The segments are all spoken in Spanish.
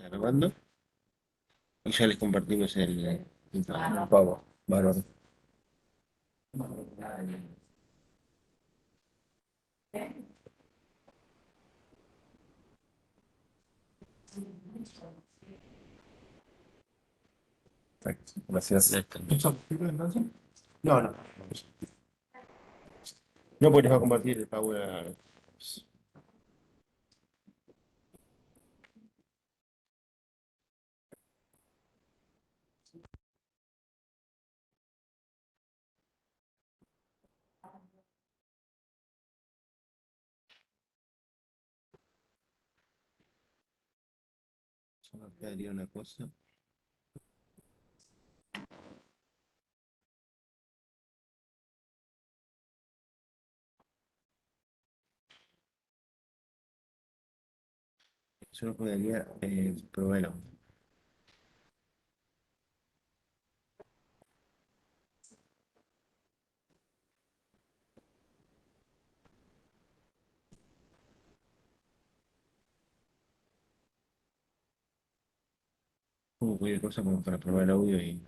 grabando y ya les compartimos el pago. Bárbaro. Perfecto, gracias. Ya está. No, no. No, pues les va a compartir el pago. Solo quedaría una cosa. Solo quedaría probar el audio. Como cualquier cosa como para probar el audio y.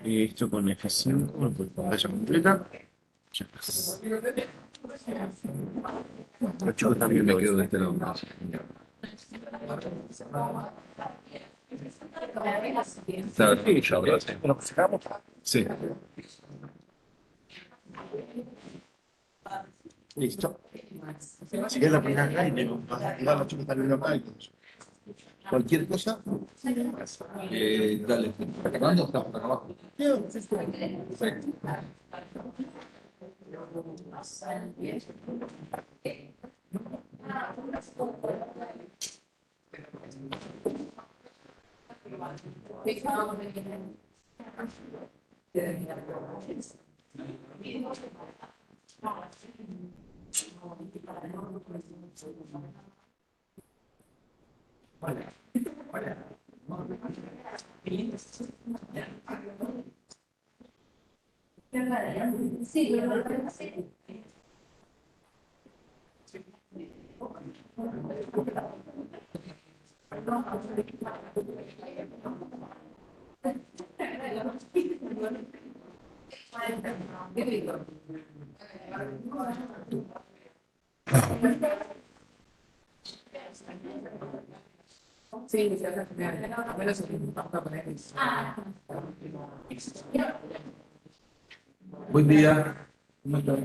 Esto con F5, pues pantalla completa. Ya está. Los chicos también me quedo de este lado. Está sí, ya, ¿verdad? Bueno, pues sacamos. Sí. Listo. Si quieres la pones acá y vas a activar los chicos también acá y todo eso. Cualquier cosa. Dale. ¿Está acabando o está por acá abajo? Perfecto. Buen día. ¿Cómo están?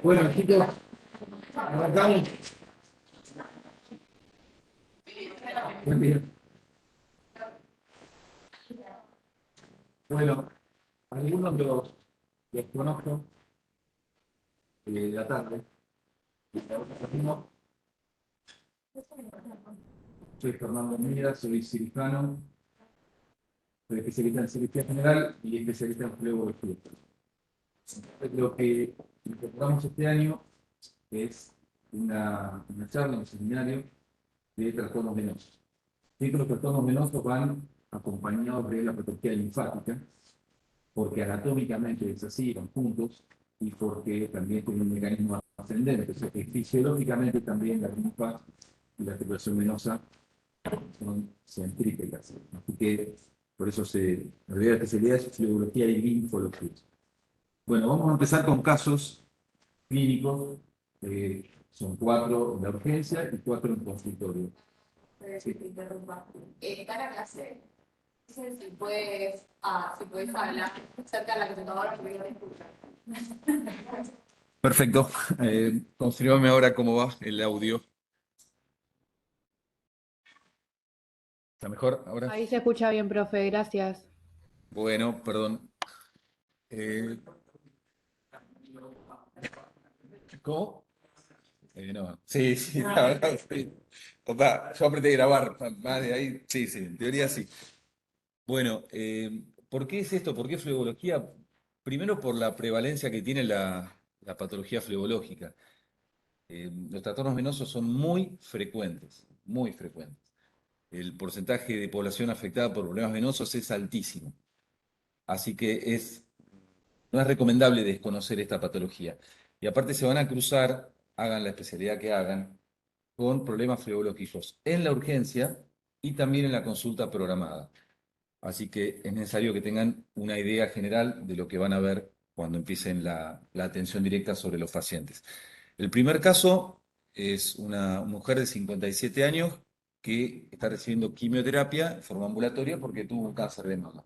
Bueno, chicos, arrancamos. Buen día. Bueno, algunos los conozco de la tarde. Soy Fernando Mira, soy cirujano, soy especialista en cirugía general y especialista en flebometría. Lo que incorporamos este año es una charla, un seminario de trastornos venosos. Sí, que los trastornos venosos van acompañados de la patología linfática, porque anatómicamente es así, van juntos, y porque también tiene un mecanismo ascendente. O sea, que fisiológicamente también la linfa y la circulación venosa son centrípetas. Así que por eso la verdadera especialidad es flebología y linfología. Bueno, vamos a empezar con casos clínicos. Son 4 en la urgencia y 4 en consultorio. Que te interrumpa. Está la clase. No sé si puedes hablar cerca de la computadora porque no te escucho. Perfecto. Confírmame ahora cómo va el audio. ¿Está mejor ahora? Ahí se escucha bien, profe, gracias. Bueno, perdón. ¿Cómo? No. Sí, sí, la verdad, sí. Papá, yo apreté grabar. Más de ahí, sí, sí, en teoría sí. Bueno, ¿por qué es esto? ¿Por qué flebología? Primero por la prevalencia que tiene la patología flebológica. Los trastornos venosos son muy frecuentes, muy frecuentes. El porcentaje de población afectada por problemas venosos es altísimo. Así que no es recomendable desconocer esta patología. Y aparte se van a cruzar, hagan la especialidad que hagan, con problemas flebológicos en la urgencia y también en la consulta programada. Así que es necesario que tengan una idea general de lo que van a ver cuando empiecen la atención directa sobre los pacientes. El primer caso es una mujer de 57 años que está recibiendo quimioterapia de forma ambulatoria porque tuvo un cáncer de mama.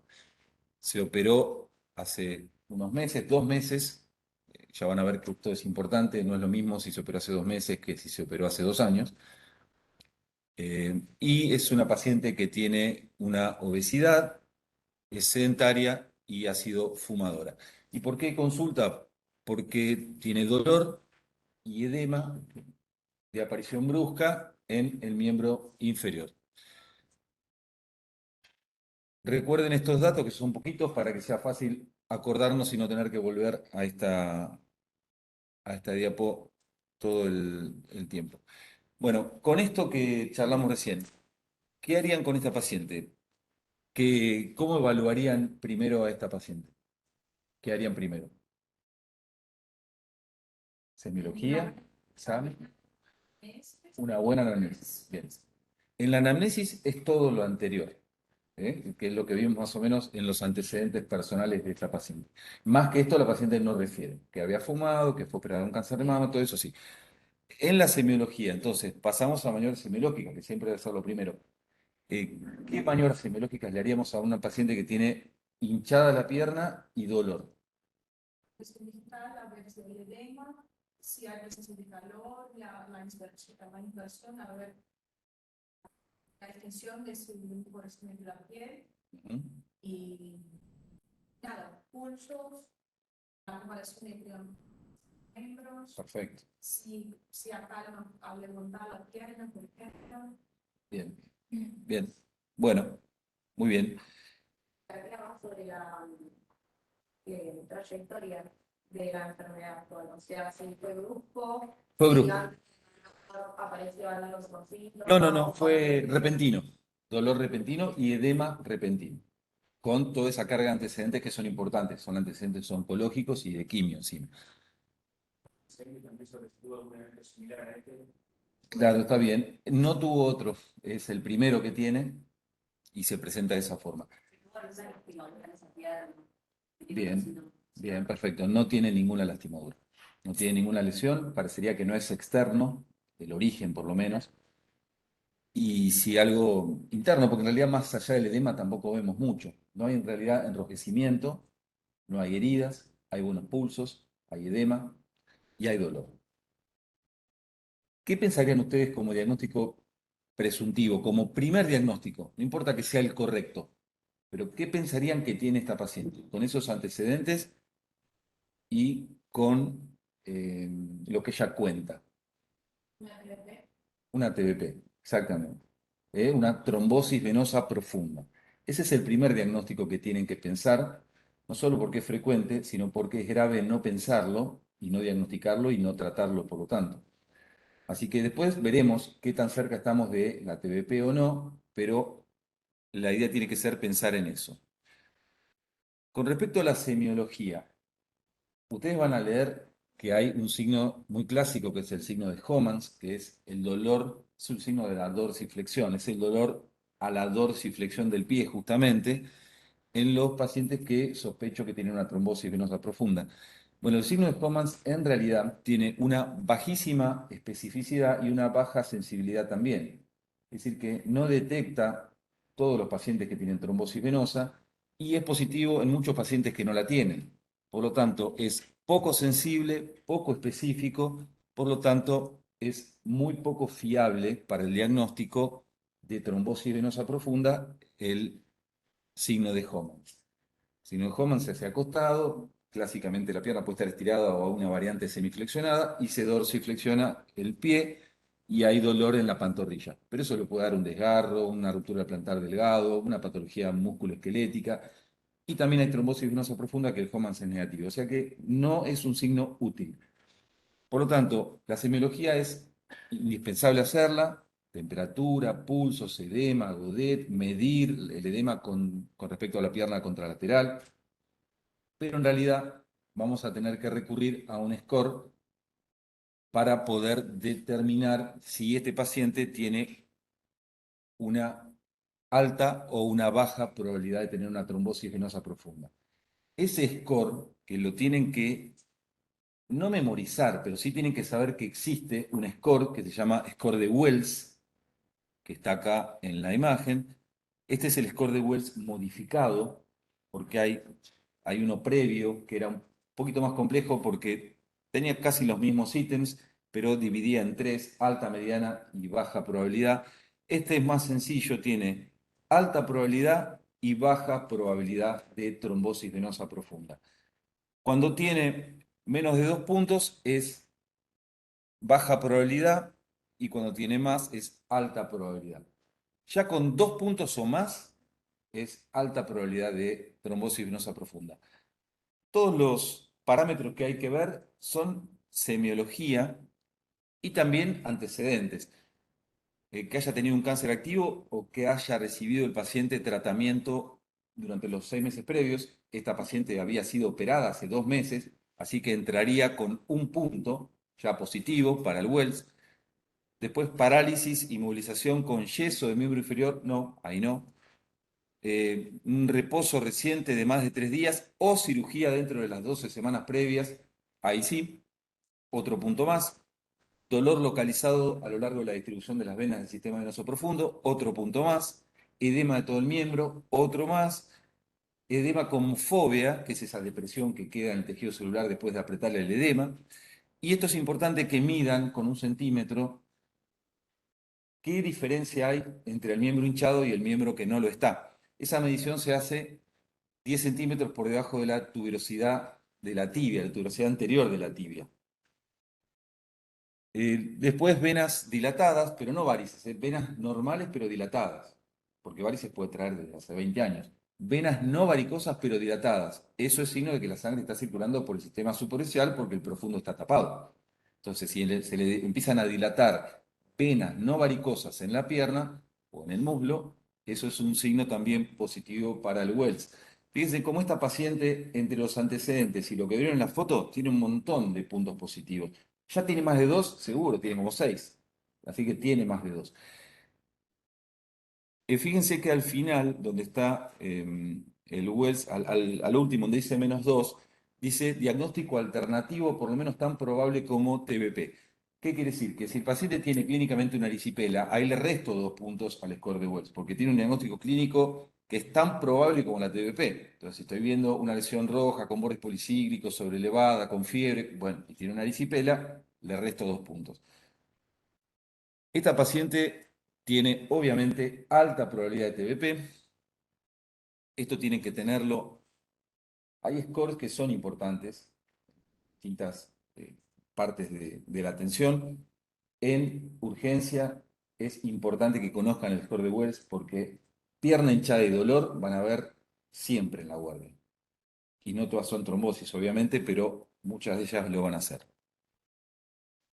Se operó hace unos meses, 2 meses. Ya van a ver que esto es importante, no es lo mismo si se operó hace 2 meses que si se operó hace 2 años. Y es una paciente que tiene una obesidad, es sedentaria y ha sido fumadora. ¿Y por qué consulta? Porque tiene dolor y edema de aparición brusca en el miembro inferior. Recuerden estos datos que son poquitos para que sea fácil acordarnos y no tener que volver a esta diapo todo el tiempo. Bueno, con esto que charlamos recién, ¿qué harían con esta paciente? ¿Cómo evaluarían primero a esta paciente? ¿Qué harían primero? ¿Semiología? ¿Examen? Una buena anamnesis. Bien. En la anamnesis es todo lo anterior, que es lo que vimos más o menos en los antecedentes personales de esta paciente. Más que esto, la paciente no refiere, que había fumado, que fue operada de un cáncer de mama, todo eso sí. En la semiología, entonces, pasamos a maniobras semiológicas, que siempre debe ser lo primero. ¿Qué maniobras semiológicas le haríamos a una paciente que tiene hinchada la pierna y dolor. Especificar a ver si hay edema, si hay veces de calor, la inversión, a ver la extensión de su correspondiente de la piel Ujú. y nada, pulsos, la comparación entre miembros, Perfecto. si acá al levantar la pierna, por ejemplo, Bien. Bien. Bueno, muy bien. hablamos sobre la trayectoria de la enfermedad actual, o sea, si fue brusco, Fue si brusco. antes apareció algo por No, fue repentino. Dolor repentino y edema repentino. Con toda esa carga de antecedentes que son importantes. Son antecedentes oncológicos y de quimio encima. Claro, está bien. No tuvo otro. Es el primero que tiene y se presenta de esa forma. Bien, bien, perfecto. No tiene ninguna lastimadura. No tiene ninguna lesión. Parecería que no es externo, el origen por lo menos. Y si algo interno, porque en realidad más allá del edema tampoco vemos mucho. No hay en realidad enrojecimiento, no hay heridas, hay buenos pulsos, hay edema y hay dolor. ¿Qué pensarían ustedes como diagnóstico presuntivo, como primer diagnóstico? No importa que sea el correcto, pero ¿qué pensarían que tiene esta paciente con esos antecedentes y con lo que ella cuenta? Una TBP, exactamente. Una trombosis venosa profunda. Ese es el primer diagnóstico que tienen que pensar, no solo porque es frecuente, sino porque es grave no pensarlo y no diagnosticarlo y no tratarlo, por lo tanto. Así que después veremos qué tan cerca estamos de la TBP o no, pero la idea tiene que ser pensar en eso. Con respecto a la semiología, ustedes van a leer que hay un signo muy clásico que es el signo de Homans, que es el dolor, es un signo de la dorsiflexión, es el dolor a la dorsiflexión del pie justamente en los pacientes que sospecho que tienen una trombosis venosa profunda. Bueno, el signo de Homans en realidad tiene una bajísima especificidad y una baja sensibilidad también. Es decir, que no detecta todos los pacientes que tienen trombosis venosa y es positivo en muchos pacientes que no la tienen. Por lo tanto, es poco sensible, poco específico, por lo tanto, es muy poco fiable para el diagnóstico de trombosis venosa profunda el signo de Homans. Signo de Homans se hace acostado, clásicamente la pierna puede estar estirada o a una variante semiflexionada y se dorsiflexiona el pie y hay dolor en la pantorrilla. Pero eso le puede dar un desgarro, una ruptura plantar delgado, una patología musculoesquelética y también hay trombosis venosa profunda que el Homans es negativo. O sea que no es un signo útil. Por lo tanto, la semiología es indispensable hacerla, temperatura, pulsos, edema, godet, medir el edema con respecto a la pierna contralateral, pero en realidad vamos a tener que recurrir a un score para poder determinar si este paciente tiene una alta o una baja probabilidad de tener una trombosis venosa profunda. Ese score, que lo tienen que no memorizar, pero sí tienen que saber que existe un score que se llama score de Wells, que está acá en la imagen. Este es el score de Wells modificado, porque hay uno previo que era un poquito más complejo porque tenía casi los mismos ítems, pero dividía en tres, alta, mediana y baja probabilidad. Este es más sencillo, tiene alta probabilidad y baja probabilidad de trombosis venosa profunda. Cuando tiene menos de 2 puntos es baja probabilidad y cuando tiene más es alta probabilidad. Ya con 2 puntos o más es alta probabilidad de trombosis venosa profunda. Todos los parámetros que hay que ver son semiología y también antecedentes. Que haya tenido un cáncer activo o que haya recibido el paciente tratamiento durante los 6 meses previos. Esta paciente había sido operada hace 2 meses, así que entraría con un punto ya positivo para el Wells. Después parálisis y movilización con yeso de miembro inferior, no, ahí no. Un reposo reciente de más de 3 días o cirugía dentro de las 12 semanas previas, ahí sí, otro punto más. Dolor localizado a lo largo de la distribución de las venas del sistema venoso profundo, otro punto más. Edema de todo el miembro, otro más. edema con fobia, que es esa depresión que queda en el tejido celular después de apretarle el edema. Y esto es importante que midan con 1 centímetro qué diferencia hay entre el miembro hinchado y el miembro que no lo está. Esa medición se hace 10 centímetros por debajo de la tuberosidad de la tibia, la tuberosidad anterior de la tibia. Después venas dilatadas, pero no varices, venas normales pero dilatadas, porque varices puede traer desde hace 20 años. Venas no varicosas pero dilatadas. Eso es signo de que la sangre está circulando por el sistema superficial porque el profundo está tapado. Entonces, si se le empiezan a dilatar venas no varicosas en la pierna o en el muslo, eso es un signo también positivo para el Wells. Fíjense cómo esta paciente, entre los antecedentes y lo que vieron en la foto, tiene un montón de puntos positivos. Ya tiene más de 2, seguro, tiene como 6. Así que tiene más de 2. Fíjense que al final, donde está el Wells, al último, donde dice -2, dice diagnóstico alternativo, por lo menos tan probable como TBP. ¿Qué quiere decir? Que si el paciente tiene clínicamente una erisipela, ahí le resto 2 puntos al score de Wells, porque tiene un diagnóstico clínico que es tan probable como la TBP. Entonces, si estoy viendo una lesión roja con bordes policíclicos, sobrelevada, con fiebre, bueno, y tiene una erisipela, le resto 2 puntos. Esta paciente tiene obviamente alta probabilidad de TBP. Esto tiene que tenerlo. Hay scores que son importantes, distintas partes de la atención. En urgencia es importante que conozcan el score de Wells porque pierna hinchada y dolor van a ver siempre en la guardia. Y no todas son trombosis, obviamente, pero muchas de ellas lo van a hacer.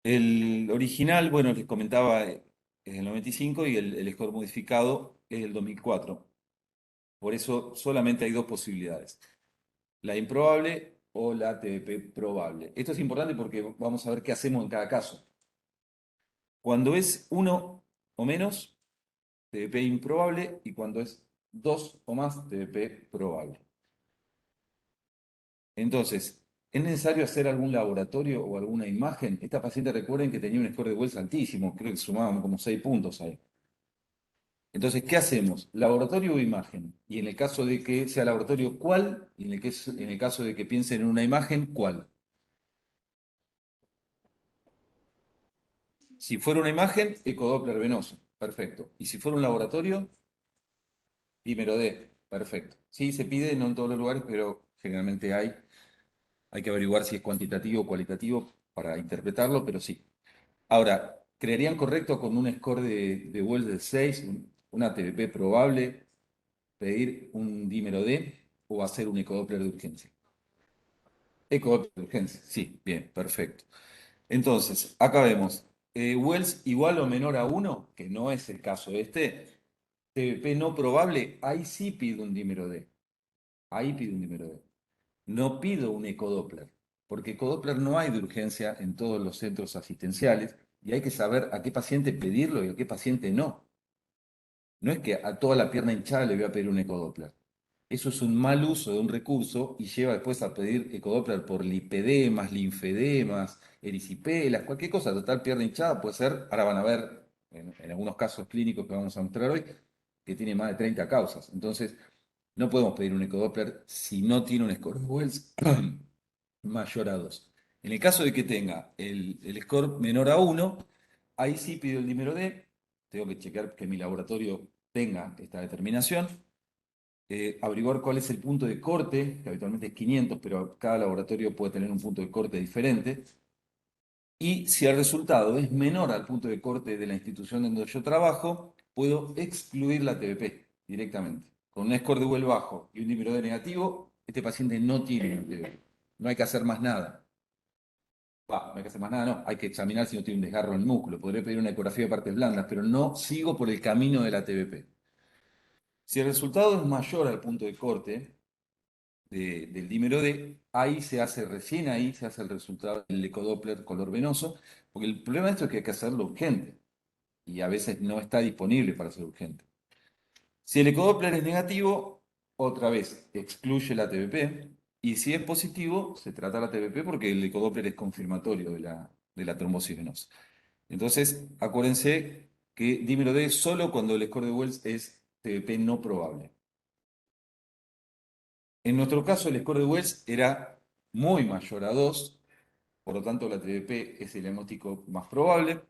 El original, bueno, les comentaba, es del 95 y el score modificado es del 2004. Por eso solamente hay 2 posibilidades, la improbable o la TBP probable. Esto es importante porque vamos a ver qué hacemos en cada caso. Cuando es 1 o menos, TBP improbable, y cuando es 2 o más, TBP probable. Entonces, ¿es necesario hacer algún laboratorio o alguna imagen? Esta paciente, recuerden que tenía un score de Wells altísimo, creo que sumaban como 6 puntos ahí. Entonces, ¿qué hacemos? ¿Laboratorio o imagen? Y en el caso de que sea laboratorio, ¿cuál? Y en el caso de que piensen en una imagen, ¿cuál? Si fuera una imagen, ecodoppler venoso. Perfecto. Y si fuera un laboratorio, dímero D. Perfecto. Sí, se pide, no en todos los lugares, pero generalmente hay. Hay que averiguar si es cuantitativo o cualitativo para interpretarlo, pero sí. Ahora, ¿creerían correcto con un score de Wells de 6, una TBP probable, pedir un dímero D o hacer un ecodoppler de urgencia? Ecodoppler de urgencia, sí, bien, perfecto. Entonces, acá vemos, Wells igual o menor a 1, que no es el caso este, TBP no probable, ahí sí pido un dímero D. Ahí pido un dímero D. No pido un ecodoppler, porque ecodoppler no hay de urgencia en todos los centros asistenciales y hay que saber a qué paciente pedirlo y a qué paciente no. No es que a toda la pierna hinchada le voy a pedir un ecodoppler. Eso es un mal uso de un recurso y lleva después a pedir ecodoppler por lipedemas, linfedemas, erisipelas, cualquier cosa. Total, pierna hinchada puede ser, ahora van a ver en algunos casos clínicos que vamos a mostrar hoy, que tiene más de 30 causas. Entonces, no podemos pedir un ecodoppler si no tiene un score de Wells mayor a 2. En el caso de que tenga el score menor a 1, ahí sí pido el dímero D. Tengo que chequear que mi laboratorio tenga esta determinación. Averiguar cuál es el punto de corte, que habitualmente es 500, pero cada laboratorio puede tener un punto de corte diferente. Y si el resultado es menor al punto de corte de la institución donde yo trabajo, puedo excluir la TBP directamente. Con un score de Well bajo y un dímero D negativo, este paciente no tiene una TBP. No hay que hacer más nada. No hay que hacer más nada, no. Hay que examinar si no tiene un desgarro en el músculo. Podré pedir una ecografía de partes blandas, pero no sigo por el camino de la TBP. Si el resultado es mayor al punto de corte del dímero D, recién ahí se hace el resultado del ecodoppler color venoso, porque el problema de esto es que hay que hacerlo urgente y a veces no está disponible para ser urgente. Si el ecodoppler es negativo, otra vez excluye la TBP, y si es positivo, se trata la TBP porque el ecodoppler es confirmatorio de la trombosis venosa. Entonces, acuérdense que dímero D solo cuando el score de Wells es TBP no probable. En nuestro caso, el score de Wells era muy mayor a 2, por lo tanto la TBP es el diagnóstico más probable.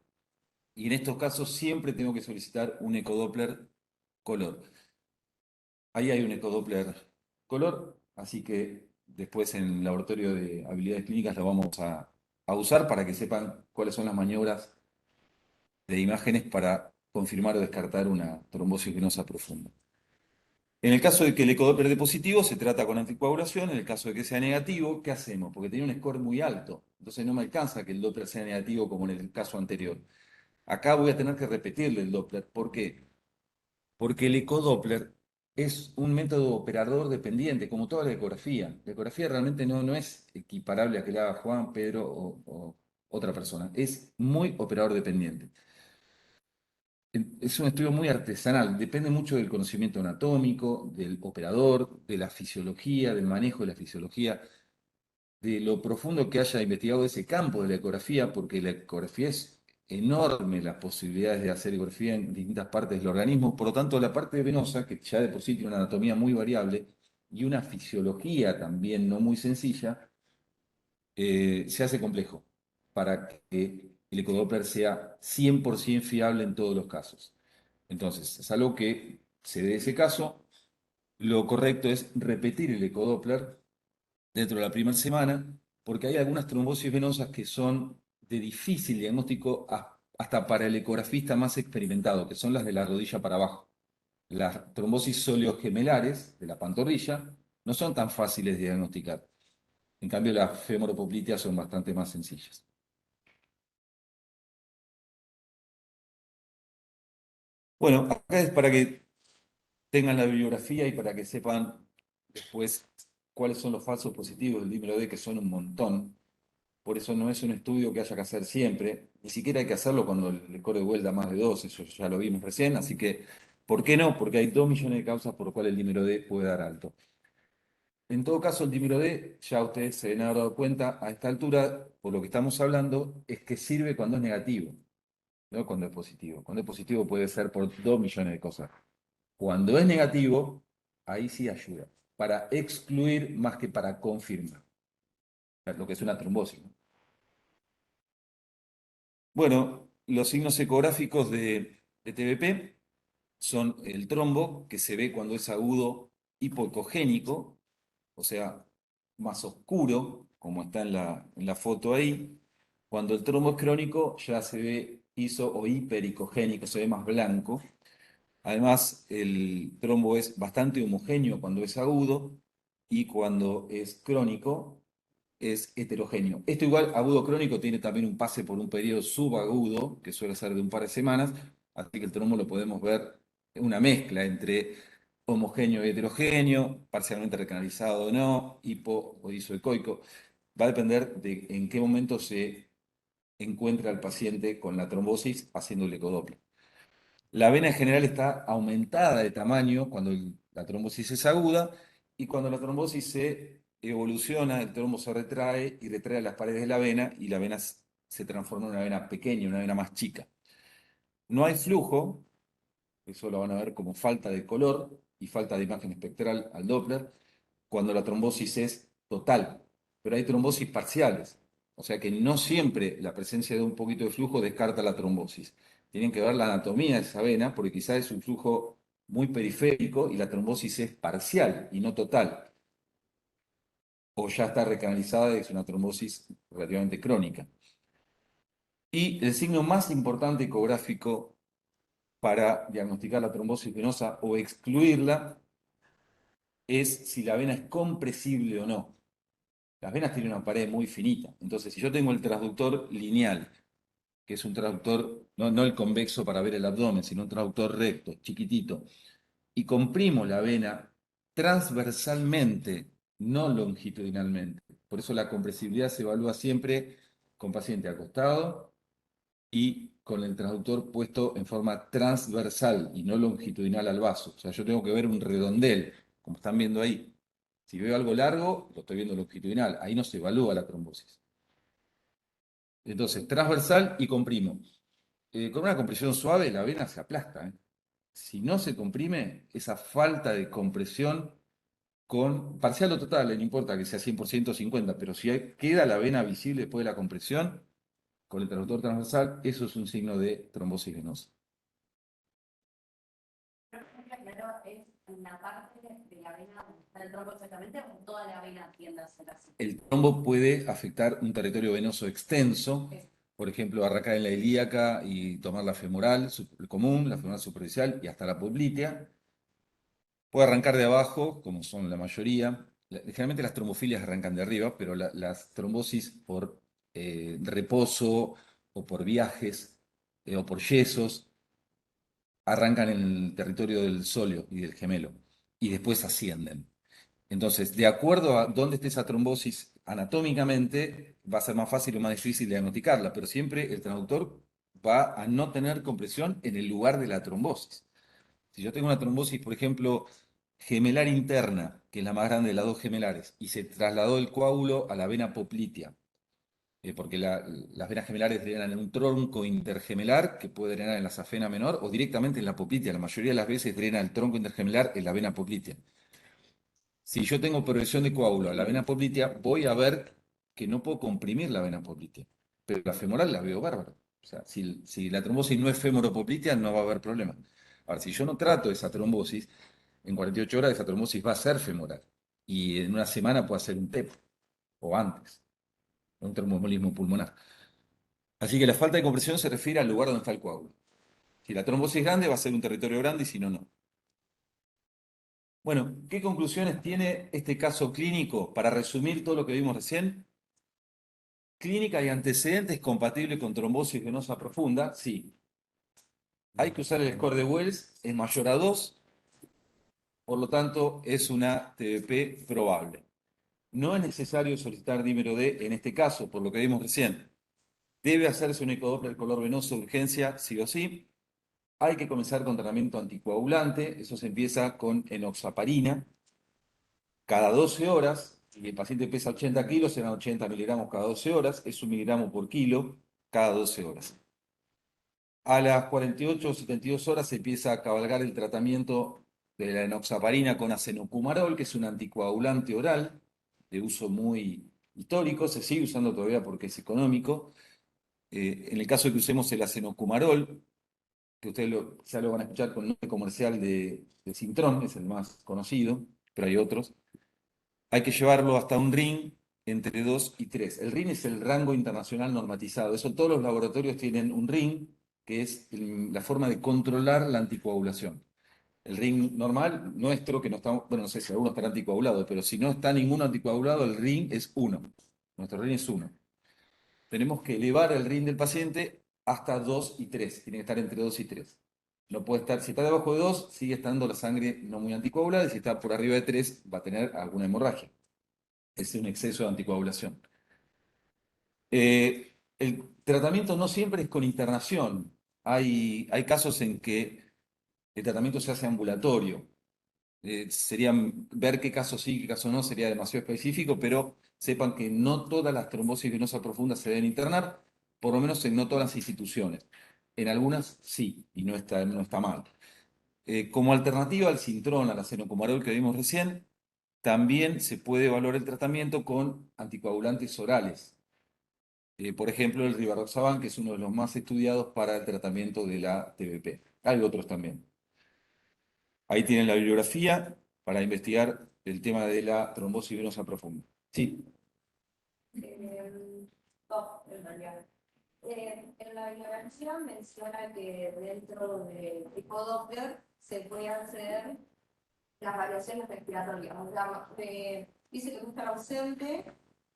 Y en estos casos siempre tengo que solicitar un ecodoppler color. Ahí hay un ecodoppler color, así que después en el laboratorio de habilidades clínicas lo vamos a usar para que sepan cuáles son las maniobras de imágenes para confirmar o descartar una trombosis venosa profunda. En el caso de que el ecodoppler dé positivo, se trata con anticoagulación. En el caso de que sea negativo, ¿qué hacemos? Porque tenía un score muy alto, entonces no me alcanza que el Doppler sea negativo como en el caso anterior. Acá voy a tener que repetirle el Doppler. ¿Por qué? Porque el ecodoppler es un método operador dependiente, como toda la ecografía. La ecografía realmente no es equiparable a que la haga Juan, Pedro o otra persona. Es muy operador dependiente. Es un estudio muy artesanal, depende mucho del conocimiento anatómico, del operador, de la fisiología, del manejo de la fisiología, de lo profundo que haya investigado ese campo de la ecografía, porque la ecografía es enorme, las posibilidades de hacer ecografía en distintas partes del organismo. Por lo tanto, la parte venosa, que ya de por sí tiene una anatomía muy variable y una fisiología también no muy sencilla, se hace complejo para que el ecodoppler sea 100% fiable en todos los casos. Entonces, es algo que se dé ese caso. Lo correcto es repetir el ecodoppler dentro de la primera semana, porque hay algunas trombosis venosas que son de difícil diagnóstico hasta para el ecografista más experimentado, que son las de la rodilla para abajo. Las trombosis soliogemelares de la pantorrilla no son tan fáciles de diagnosticar. En cambio, las femoropopliteas son bastante más sencillas. Bueno, acá es para que tengan la bibliografía y para que sepan después cuáles son los falsos positivos del dímero D, que son un montón. Por eso no es un estudio que haya que hacer siempre, ni siquiera hay que hacerlo cuando el core de vuelta más de 2, eso ya lo vimos recién, así que, ¿por qué no? Porque hay 2 millones de causas por las cuales el dímero D puede dar alto. En todo caso, el dímero D, ya ustedes se deben haber dado cuenta a esta altura, por lo que estamos hablando, es que sirve cuando es negativo, no cuando es positivo. Cuando es positivo puede ser por 2 millones de cosas. Cuando es negativo, ahí sí ayuda, para excluir más que para confirmar, lo que es una trombosis, ¿no? Bueno, los signos ecográficos de TBP son el trombo, que se ve cuando es agudo hipoecogénico, o sea, más oscuro, como está en la foto ahí. Cuando el trombo es crónico, ya se ve iso o hipericogénico, se ve más blanco. Además, el trombo es bastante homogéneo cuando es agudo y cuando es crónico es heterogéneo. Esto igual, agudo crónico, tiene también un pase por un periodo subagudo, que suele ser de un par de semanas, así que el trombo lo podemos ver en una mezcla entre homogéneo y heterogéneo, parcialmente recanalizado o no, hipo o disoecoico. Va a depender de en qué momento se encuentra el paciente con la trombosis haciendo el ecodoppler. La vena en general está aumentada de tamaño cuando la trombosis es aguda y cuando la trombosis se evoluciona, el trombo se retrae y retrae las paredes de la vena y la vena se transforma en una vena pequeña, una vena más chica. No hay flujo, eso lo van a ver como falta de color y falta de imagen espectral al Doppler, cuando la trombosis es total, pero hay trombosis parciales, o sea que no siempre la presencia de un poquito de flujo descarta la trombosis. Tienen que ver la anatomía de esa vena, porque quizás es un flujo muy periférico y la trombosis es parcial y no total, o ya está recanalizada y es una trombosis relativamente crónica. Y el signo más importante ecográfico para diagnosticar la trombosis venosa o excluirla es si la vena es compresible o no. Las venas tienen una pared muy finita. Entonces, si yo tengo el transductor lineal, que es un transductor, no el convexo para ver el abdomen, sino un transductor recto, chiquitito, y comprimo la vena transversalmente, no longitudinalmente. Por eso la compresibilidad se evalúa siempre con paciente acostado y con el transductor puesto en forma transversal y no longitudinal al vaso. O sea, yo tengo que ver un redondel, como están viendo ahí. Si veo algo largo, lo estoy viendo longitudinal. Ahí no se evalúa la trombosis. Entonces, transversal y comprimo. Con una compresión suave, la vena se aplasta, ¿eh? Si no se comprime, esa falta de compresión con parcial o total, no importa que sea 100% o 50%, pero si queda la vena visible después de la compresión, con el traductor transversal, eso es un signo de trombosis venosa. Claro, es en la parte de la vena donde está el trombo exactamente, o toda la vena tiende a ser así. El trombo puede afectar un territorio venoso extenso, por ejemplo, arrancar en la ilíaca y tomar la femoral común, la femoral superficial y hasta la poplitea. Puede arrancar de abajo, como son la mayoría. Generalmente las trombofilias arrancan de arriba, pero las trombosis por reposo o por viajes o por yesos arrancan en el territorio del sóleo y del gemelo y después ascienden. Entonces, de acuerdo a dónde esté esa trombosis anatómicamente, va a ser más fácil o más difícil diagnosticarla, pero siempre el traductor va a no tener compresión en el lugar de la trombosis. Si yo tengo una trombosis, por ejemplo, gemelar interna, que es la más grande de las dos gemelares, y se trasladó el coágulo a la vena poplitea, porque las venas gemelares drenan en un tronco intergemelar que puede drenar en la safena menor o directamente en la poplitea. La mayoría de las veces drena el tronco intergemelar en la vena poplitea. Si yo tengo progresión de coágulo a la vena poplitea, voy a ver que no puedo comprimir la vena poplitea, pero la femoral la veo bárbaro. O sea, si la trombosis no es femoropoplitea, no va a haber problema. Ahora, si yo no trato esa trombosis, en 48 horas esa trombosis va a ser femoral. Y en una semana puede ser un TEP, o antes, un tromboembolismo pulmonar. Así que la falta de compresión se refiere al lugar donde está el coágulo. Si la trombosis es grande, va a ser un territorio grande, y si no, no. Bueno, ¿qué conclusiones tiene este caso clínico? Para resumir todo lo que vimos recién. Clínica y antecedentes compatibles con trombosis venosa profunda, sí. Hay que usar el score de Wells, es mayor a 2, por lo tanto es una TBP probable. No es necesario solicitar dímero D en este caso, por lo que vimos recién. Debe hacerse un ecodoppler color venoso de urgencia, sí o sí. Hay que comenzar con tratamiento anticoagulante, eso se empieza con enoxaparina, cada 12 horas, si el paciente pesa 80 kilos, serán 80 miligramos cada 12 horas, es 1 miligramo por kilo cada 12 horas. A las 48 o 72 horas se empieza a cabalgar el tratamiento de la enoxaparina con acenocumarol, que es un anticoagulante oral de uso muy histórico, se sigue usando todavía porque es económico. En el caso de que usemos el acenocumarol, que ustedes ya lo van a escuchar con el nombre comercial de Sintrom, es el más conocido, pero hay otros. Hay que llevarlo hasta un RIN entre 2 y 3. El RIN es el rango internacional normatizado. Eso todos los laboratorios tienen un RIN, que es la forma de controlar la anticoagulación. El RIN normal, nuestro, que no estamos, bueno, no sé si alguno estará anticoagulado, pero si no está ninguno anticoagulado, el RIN es 1. Nuestro RIN es 1. Tenemos que elevar el RIN del paciente hasta 2 y 3. Tiene que estar entre 2 y 3. No puede estar, si está debajo de 2, sigue estando la sangre no muy anticoagulada, y si está por arriba de 3, va a tener alguna hemorragia. Es un exceso de anticoagulación. El tratamiento no siempre es con internación. Hay casos en que el tratamiento se hace ambulatorio. Ver qué caso sí, qué caso no, sería demasiado específico, pero sepan que no todas las trombosis venosas profundas se deben internar, por lo menos en no todas las instituciones. En algunas sí, y no está mal. Como alternativa al Sintrón, al acenocumarol que vimos recién, también se puede evaluar el tratamiento con anticoagulantes orales. Por ejemplo, el rivaroxaban, que es uno de los más estudiados para el tratamiento de la TBP. Hay otros también. Ahí tienen la bibliografía para investigar el tema de la trombosis venosa profunda. Sí. Dos, en realidad. En la bibliografía menciona que dentro del tipo Doppler se puede hacer las variaciones respiratorias. O sea, dice que no está ausente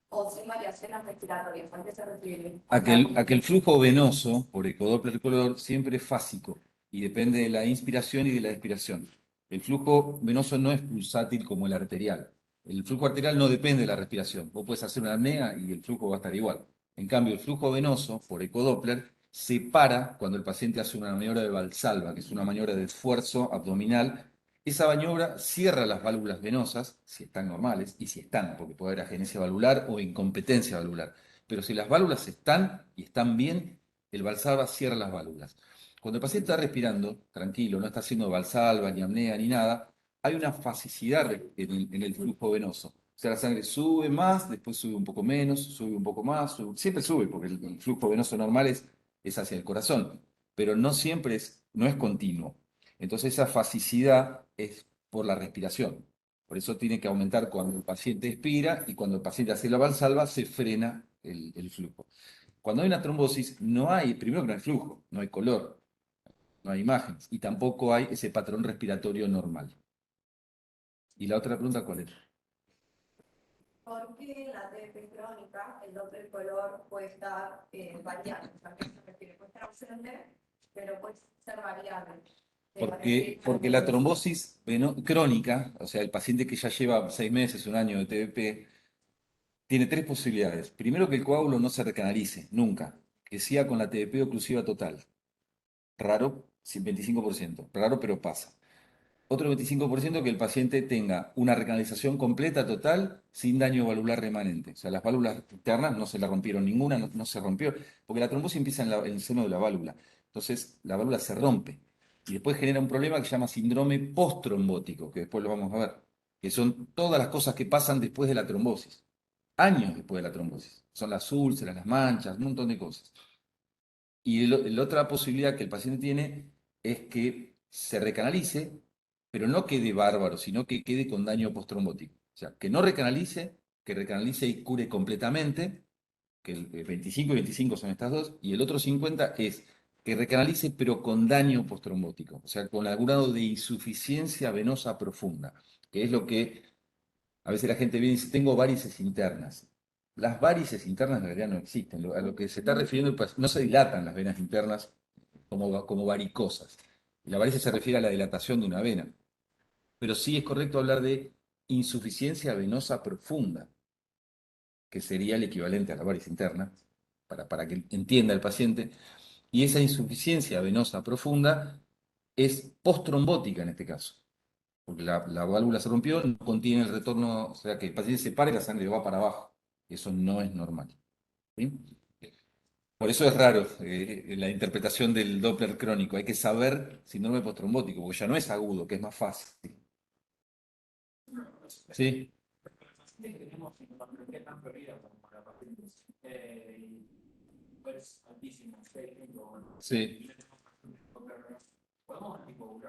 o sin variaciones respiratorias. ¿A qué se refiere? A que el flujo venoso por ecodoppler color siempre es fásico y depende de la inspiración y de la expiración. El flujo venoso no es pulsátil como el arterial. El flujo arterial no depende de la respiración. Vos puedes hacer una apnea y el flujo va a estar igual. En cambio, el flujo venoso por ecodoppler se para cuando el paciente hace una maniobra de Valsalva, que es una maniobra de esfuerzo abdominal. Esa maniobra cierra las válvulas venosas, si están normales, y si están, porque puede haber agenesia valvular o incompetencia valvular. Pero si las válvulas están y están bien, el Valsalva cierra las válvulas. Cuando el paciente está respirando, tranquilo, no está haciendo Valsalva, ni apnea, ni nada, hay una fasicidad en el flujo venoso. O sea, la sangre sube más, después sube un poco menos, sube un poco más, siempre sube, porque el flujo venoso normal es hacia el corazón, pero no siempre no es continuo. Entonces esa fasicidad es por la respiración. Por eso tiene que aumentar cuando el paciente expira y cuando el paciente hace la valsalva se frena el flujo. Cuando hay una trombosis, primero que no hay flujo, no hay color, no hay imágenes y tampoco hay ese patrón respiratorio normal. ¿Y la otra pregunta cuál es? ¿Por qué en la TDP crónica el doble color puede estar variable? O sea, que se refiere, puede estar ausente, pero puede ser variable. Porque la trombosis crónica, o sea, el paciente que ya lleva 6 meses, un año de TBP, tiene 3 posibilidades. Primero, que el coágulo no se recanalice, nunca. Que siga con la TBP oclusiva total. Raro, 25%. Raro, pero pasa. Otro 25% que el paciente tenga una recanalización completa, total, sin daño valvular remanente. O sea, las válvulas internas no se la rompieron ninguna, no se rompió, porque la trombosis empieza en el seno de la válvula. Entonces, la válvula se rompe. Y después genera un problema que se llama síndrome postrombótico, que después lo vamos a ver, que son todas las cosas que pasan después de la trombosis, años después de la trombosis. Son las úlceras, las manchas, un montón de cosas. Y la otra posibilidad que el paciente tiene es que se recanalice, pero no quede bárbaro, sino que quede con daño postrombótico. O sea, que no recanalice, que recanalice y cure completamente, que el 25 y 25 son estas dos, y el otro 50 es que recanalice, pero con daño postrombótico, o sea, con algún grado de insuficiencia venosa profunda, que es lo que a veces la gente viene y dice, tengo varices internas. Las varices internas en realidad no existen. A lo que se está refiriendo, pues, no se dilatan las venas internas como varicosas. La varice se refiere a la dilatación de una vena. Pero sí es correcto hablar de insuficiencia venosa profunda, que sería el equivalente a la varice interna, para que entienda el paciente. Y esa insuficiencia venosa profunda es postrombótica en este caso, porque la válvula se rompió, no contiene el retorno, o sea que el paciente se para y la sangre va para abajo. Eso no es normal. ¿Sí? Por eso es raro la interpretación del Doppler crónico. Hay que saber síndrome postrombótico, porque ya no es agudo, que es más fácil. ¿Sí? Sí.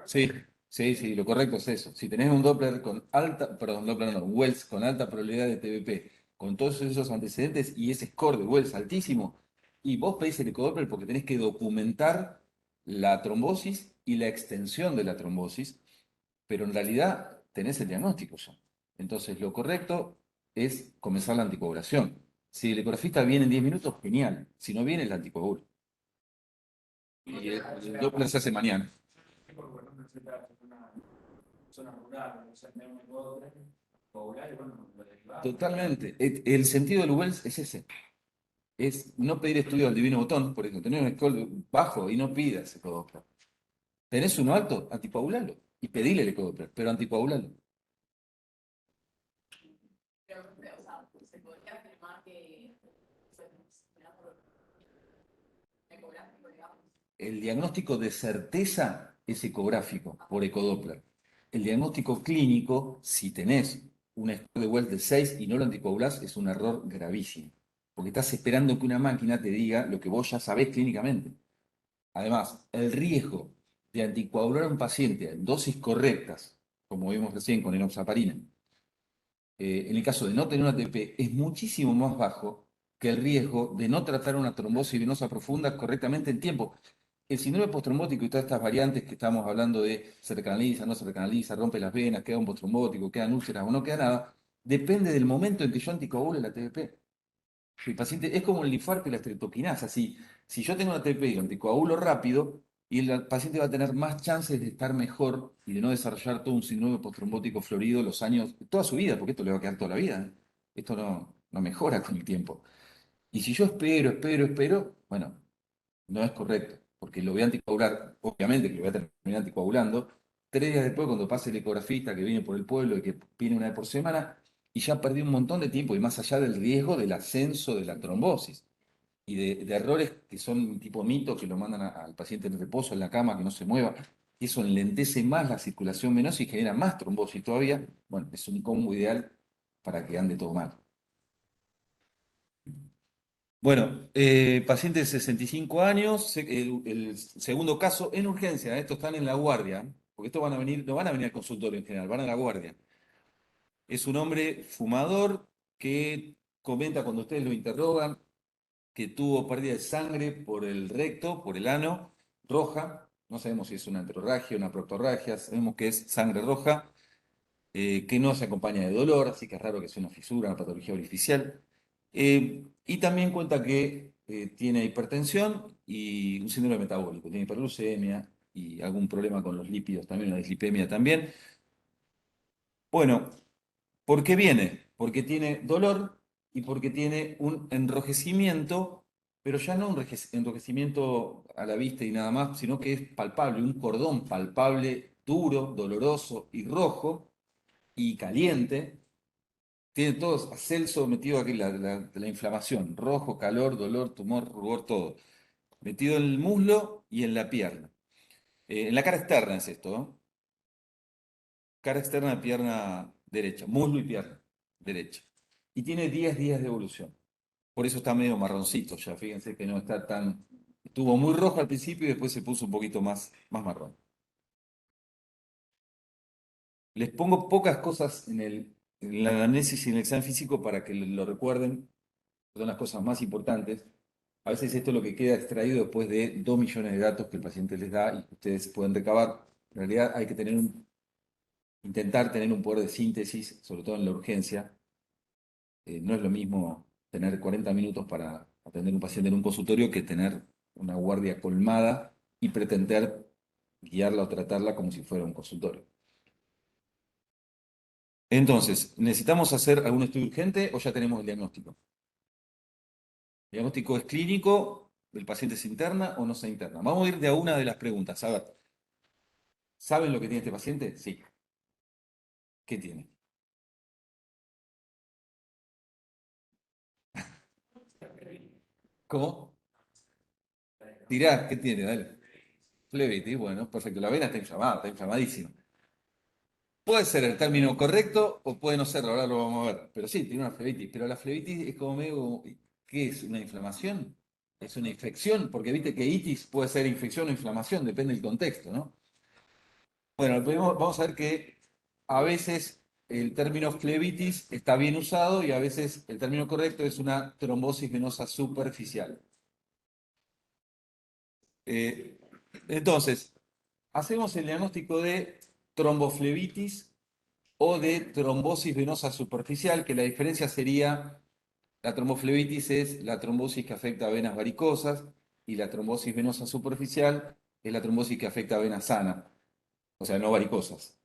Sí, sí, sí, lo correcto es eso. Si tenés un Doppler con alta, perdón, Doppler no, un Wells con alta probabilidad de TBP, con todos esos antecedentes y ese score de Wells altísimo, y vos pedís el ecodoppler porque tenés que documentar la trombosis y la extensión de la trombosis, pero en realidad tenés el diagnóstico ya. Entonces, lo correcto es comenzar la anticoagulación. Si el ecografista viene en 10 minutos, genial. Si no viene, el anticoagula. Y el Doppler se hace mañana. Totalmente. El sentido del Wells es ese. Es no pedir estudio al divino botón, por ejemplo, tener un score bajo y no pidas ecodoppler. ¿Tenés uno alto? Anticoagulalo. Y pedile el ecodoppler, pero anticoagulalo. Pero, o sea, se podría afirmar que fue por ecográfico, digamos. El diagnóstico de certeza es ecográfico por ecodoppler. El diagnóstico clínico, si tenés un score de Wells de 6 y no lo anticoagulás, es un error gravísimo. Porque estás esperando que una máquina te diga lo que vos ya sabés clínicamente. Además, el riesgo de anticoagular a un paciente en dosis correctas, como vimos recién con enoxaparina, en el caso de no tener una TP, es muchísimo más bajo que el riesgo de no tratar una trombosis venosa profunda correctamente en tiempo. El síndrome postrombótico y todas estas variantes que estamos hablando de se recanaliza, no se recanaliza, rompe las venas, queda un postrombótico, quedan úlceras o no queda nada, depende del momento en que yo anticoagule la TP. El paciente es como el infarto y la estreptoquinasa. Si yo tengo una TP y lo anticoagulo rápido, y el paciente va a tener más chances de estar mejor y de no desarrollar todo un síndrome postrombótico florido los años, toda su vida, porque esto le va a quedar toda la vida. ¿Eh? Esto no mejora con el tiempo. Y si yo espero, bueno, no es correcto, porque lo voy a anticoagular, obviamente que lo voy a terminar anticoagulando, 3 días después cuando pase el ecografista que viene por el pueblo y que viene una vez por semana, y ya perdí un montón de tiempo, y más allá del riesgo del ascenso de la trombosis, y de errores que son tipo mito, que lo mandan al paciente en reposo, en la cama, que no se mueva. eso enlentece más la circulación venosa y genera más trombosis todavía. Bueno, es un combo ideal para que ande todo mal. Bueno, paciente de 65 años, el segundo caso en urgencia, estos están en la guardia, porque estos van a venir, no van a venir al consultorio en general, van a la guardia. Es un hombre fumador que comenta cuando ustedes lo interrogan que tuvo pérdida de sangre por el recto, por el ano, roja. No sabemos si es una enterorragia, una proctorragia, sabemos que es sangre roja, que no se acompaña de dolor, así que es raro que sea una fisura, una patología orificial. Y también cuenta que tiene hipertensión y un síndrome metabólico, tiene hiperglucemia y algún problema con los lípidos también, una dislipemia también. Bueno, ¿por qué viene? Porque tiene dolor y porque tiene un enrojecimiento, pero ya no un enrojecimiento a la vista y nada más, sino que es palpable, un cordón palpable, duro, doloroso y rojo y caliente. Tiene todo a Celso metido aquí, la inflamación, rojo, calor, dolor, tumor, rubor, todo. Metido en el muslo y en la pierna. En la cara externa es esto, ¿no? Cara externa de pierna derecha, muslo y pierna derecha. Y tiene 10 días de evolución. Por eso está medio marroncito ya, fíjense que no está tan... Estuvo muy rojo al principio y después se puso un poquito más marrón. Les pongo pocas cosas en la anamnesis y en el examen físico para que lo recuerden, son las cosas más importantes. A veces esto es lo que queda extraído después de 2 millones de datos que el paciente les da y que ustedes pueden recabar. En realidad hay que intentar tener un poder de síntesis, sobre todo en la urgencia. No es lo mismo tener 40 minutos para atender a un paciente en un consultorio que tener una guardia colmada y pretender guiarla o tratarla como si fuera un consultorio. Entonces, ¿necesitamos hacer algún estudio urgente o ya tenemos el diagnóstico? ¿El diagnóstico es clínico? ¿El paciente se interna o no se interna? Vamos a ir de a una de las preguntas. A ver, ¿saben lo que tiene este paciente? Sí. ¿Qué tiene? ¿Cómo? Tirá, ¿qué tiene? Dale. Flebitis, bueno, perfecto. La vena está inflamada, está inflamadísima. Puede ser el término correcto o puede no serlo, ahora lo vamos a ver. Pero sí, tiene una flebitis. Pero la flebitis es como medio, ¿qué es? ¿Una inflamación? ¿Es una infección? Porque viste que itis puede ser infección o inflamación, depende del contexto, ¿no? Bueno, vamos a ver que a veces el término flebitis está bien usado y a veces el término correcto es una trombosis venosa superficial. Eh, entonces, hacemos el diagnóstico de tromboflebitis o de trombosis venosa superficial, que la diferencia sería, la tromboflebitis es la trombosis que afecta a venas varicosas y la trombosis venosa superficial es la trombosis que afecta a venas sanas, o sea, no varicosas.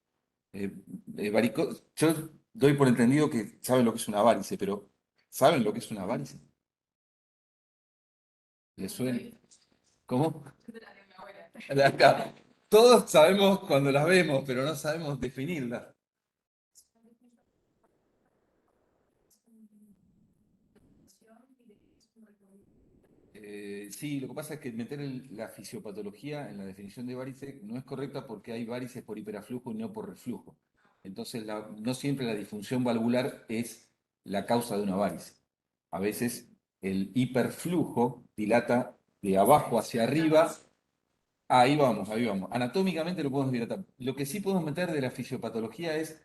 Yo doy por entendido que saben lo que es una varice, pero ¿saben lo que es una varice? ¿Les suena? ¿Cómo? Acá. Todos sabemos cuando las vemos, pero no sabemos definirlas. Sí, lo que pasa es que meter la fisiopatología en la definición de varice no es correcta porque hay varices por hiperaflujo y no por reflujo. Entonces, no siempre la disfunción valvular es la causa de una varice. A veces el hiperflujo dilata de abajo hacia arriba. Ahí vamos, ahí vamos. Anatómicamente lo podemos dilatar. Lo que sí podemos meter de la fisiopatología es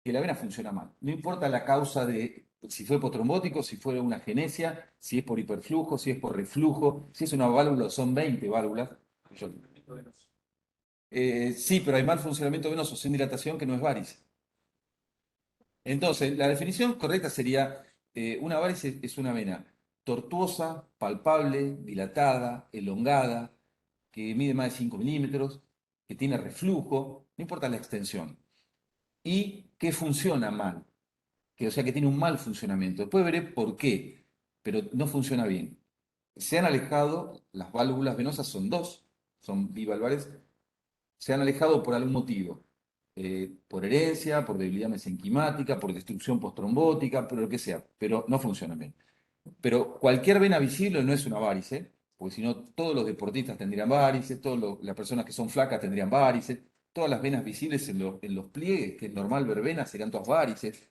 que la vena funciona mal. No importa la causa de si fue potrombótico, si fue una genesia, si es por hiperflujo, si es por reflujo, si es una válvula, son 20 válvulas. Yo- sí, pero hay mal funcionamiento venoso sin dilatación que no es varice. Entonces, la definición correcta sería, una varice es una vena tortuosa, palpable, dilatada, elongada, que mide más de 5 milímetros, que tiene reflujo, no importa la extensión, y que funciona mal, o sea que tiene un mal funcionamiento. Después veré por qué, pero no funciona bien. Se han alejado, las válvulas venosas son dos, son bivalvares, se han alejado por algún motivo. Por herencia, por debilidad mesenquimática, por destrucción postrombótica, por lo que sea, pero no funcionan bien. Pero cualquier vena visible no es una varice, porque si no, todos los deportistas tendrían varices, las personas que son flacas tendrían varices, todas las venas visibles en los pliegues, que es normal ver venas, serían todas varices.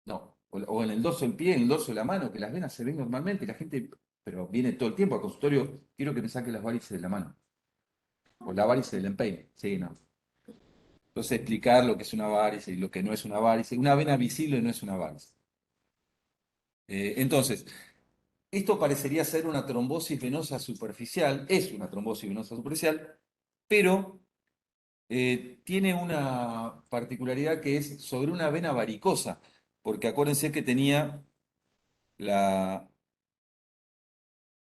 No, o en el dorso del pie, en el dorso de la mano, que las venas se ven normalmente, la gente, pero viene todo el tiempo al consultorio, quiero que me saque las varices de la mano, o la varice del empeine. Sí, no. Entonces explicar lo que es una varice y lo que no es una varice. Una vena visible no es una varice. Entonces, esto parecería ser una trombosis venosa superficial, es una trombosis venosa superficial, pero tiene una particularidad que es sobre una vena varicosa, porque acuérdense que tenía la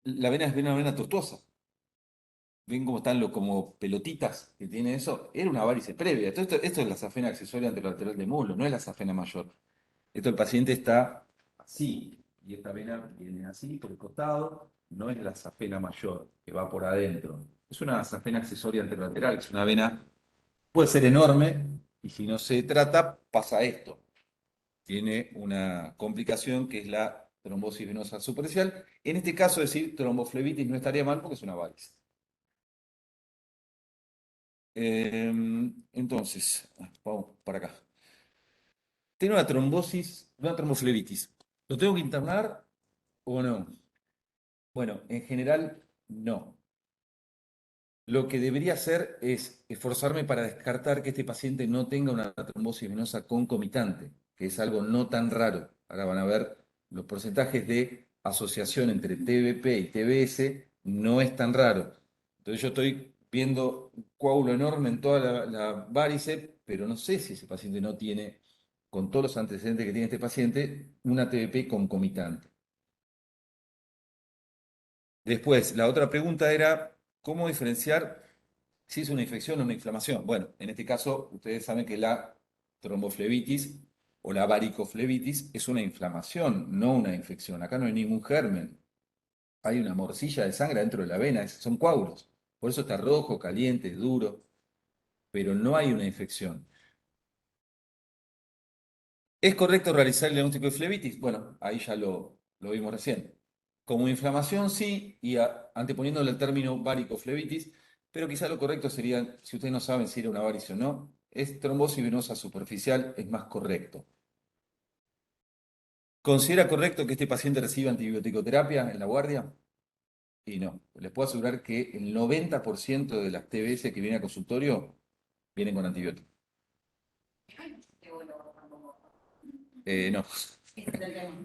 vena es una vena tortuosa. ¿Ven cómo están como pelotitas que tiene eso? Era una varice previa. Esto es la safena accesoria anterolateral de muslo, no es la safena mayor. Esto el paciente está así, y esta vena viene así por el costado, no es la safena mayor que va por adentro. Es una safena accesoria anterolateral, es una vena, puede ser enorme, y si no se trata, pasa esto. Tiene una complicación que es la trombosis venosa superficial. En este caso, decir tromboflebitis no estaría mal porque es una varice. Entonces, vamos para acá. Tiene una trombosis, una tromboflebitis. ¿Lo tengo que internar o no? Bueno, en general, no. Lo que debería hacer es esforzarme para descartar que este paciente no tenga una trombosis venosa concomitante, que es algo no tan raro. Ahora van a ver los porcentajes de asociación entre TBP y TBS, no es tan raro. Entonces yo estoy viendo un coágulo enorme en toda la varice, pero no sé si ese paciente no tiene, con todos los antecedentes que tiene este paciente, una TBP concomitante. Después, la otra pregunta era, ¿cómo diferenciar si es una infección o una inflamación? Bueno, en este caso, ustedes saben que la tromboflebitis o la varicoflebitis es una inflamación, no una infección. Acá no hay ningún germen. Hay una morcilla de sangre dentro de la vena, son coágulos. Por eso está rojo, caliente, duro, pero no hay una infección. ¿Es correcto realizar el diagnóstico de flebitis? Bueno, ahí ya lo vimos recién. Como inflamación, sí, y anteponiéndole el término varicoflebitis, pero quizá lo correcto sería, si ustedes no saben si era una varice o no, es trombosis venosa superficial, es más correcto. ¿Considera correcto que este paciente reciba antibioticoterapia en la guardia? Y no, les puedo asegurar que el 90% de las TBS que vienen al consultorio vienen con antibióticos. No.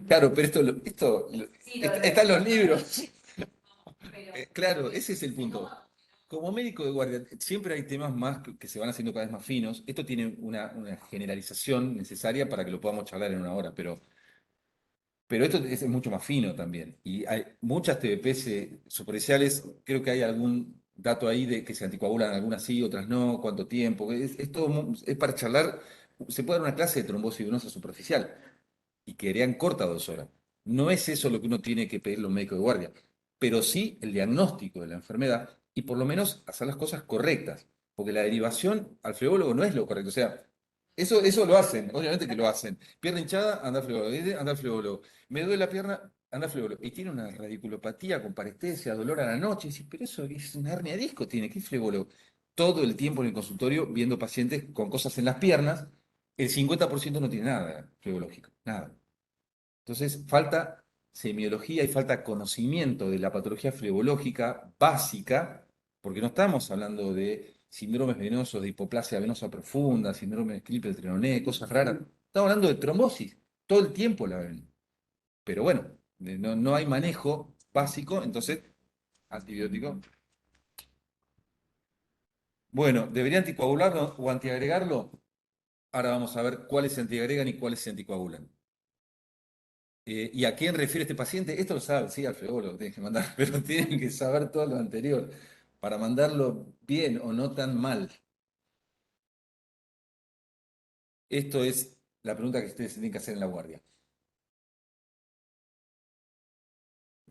Claro, pero está en los libros. Claro, ese es el punto. Como médico de guardia, siempre hay temas más que se van haciendo cada vez más finos. Esto tiene una generalización necesaria para que lo podamos charlar en una hora, pero esto es mucho más fino también. Y hay muchas TBPs superficiales, creo que hay algún dato ahí de que se anticoagulan, algunas sí, otras no, cuánto tiempo. Es todo, es para charlar. Se puede dar una clase de trombosis venosa superficial y quedarían corta 2 horas. No es eso lo que uno tiene que pedirle a un médico de guardia, pero sí el diagnóstico de la enfermedad y por lo menos hacer las cosas correctas, porque la derivación al flebólogo no es lo correcto. O sea, eso lo hacen, obviamente que lo hacen. Pierna hinchada, anda al flebólogo. Anda al flebólogo. Me duele la pierna, anda al flebólogo. Y tiene una radiculopatía con parestesia, dolor a la noche. Y dices, pero eso es una hernia de disco, tiene, ¿qué flebólogo? Todo el tiempo en el consultorio viendo pacientes con cosas en las piernas, el 50% no tiene nada flebológico, nada. Entonces, falta semiología y falta conocimiento de la patología flebológica básica, porque no estamos hablando de síndromes venosos, de hipoplasia venosa profunda, síndrome de Klippel-Trenaunay, cosas raras. Estamos hablando de trombosis, todo el tiempo la ven. Pero bueno, no hay manejo básico, entonces, antibiótico. Bueno, ¿debería anticoagularlo o antiagregarlo? Ahora vamos a ver cuáles se antiagregan y cuáles se anticoagulan. ¿Y a quién refiere este paciente? Esto lo sabe, sí, al flebólogo tienen que mandar, pero tienen que saber todo lo anterior para mandarlo bien o no tan mal. Esto es la pregunta que ustedes tienen que hacer en la guardia.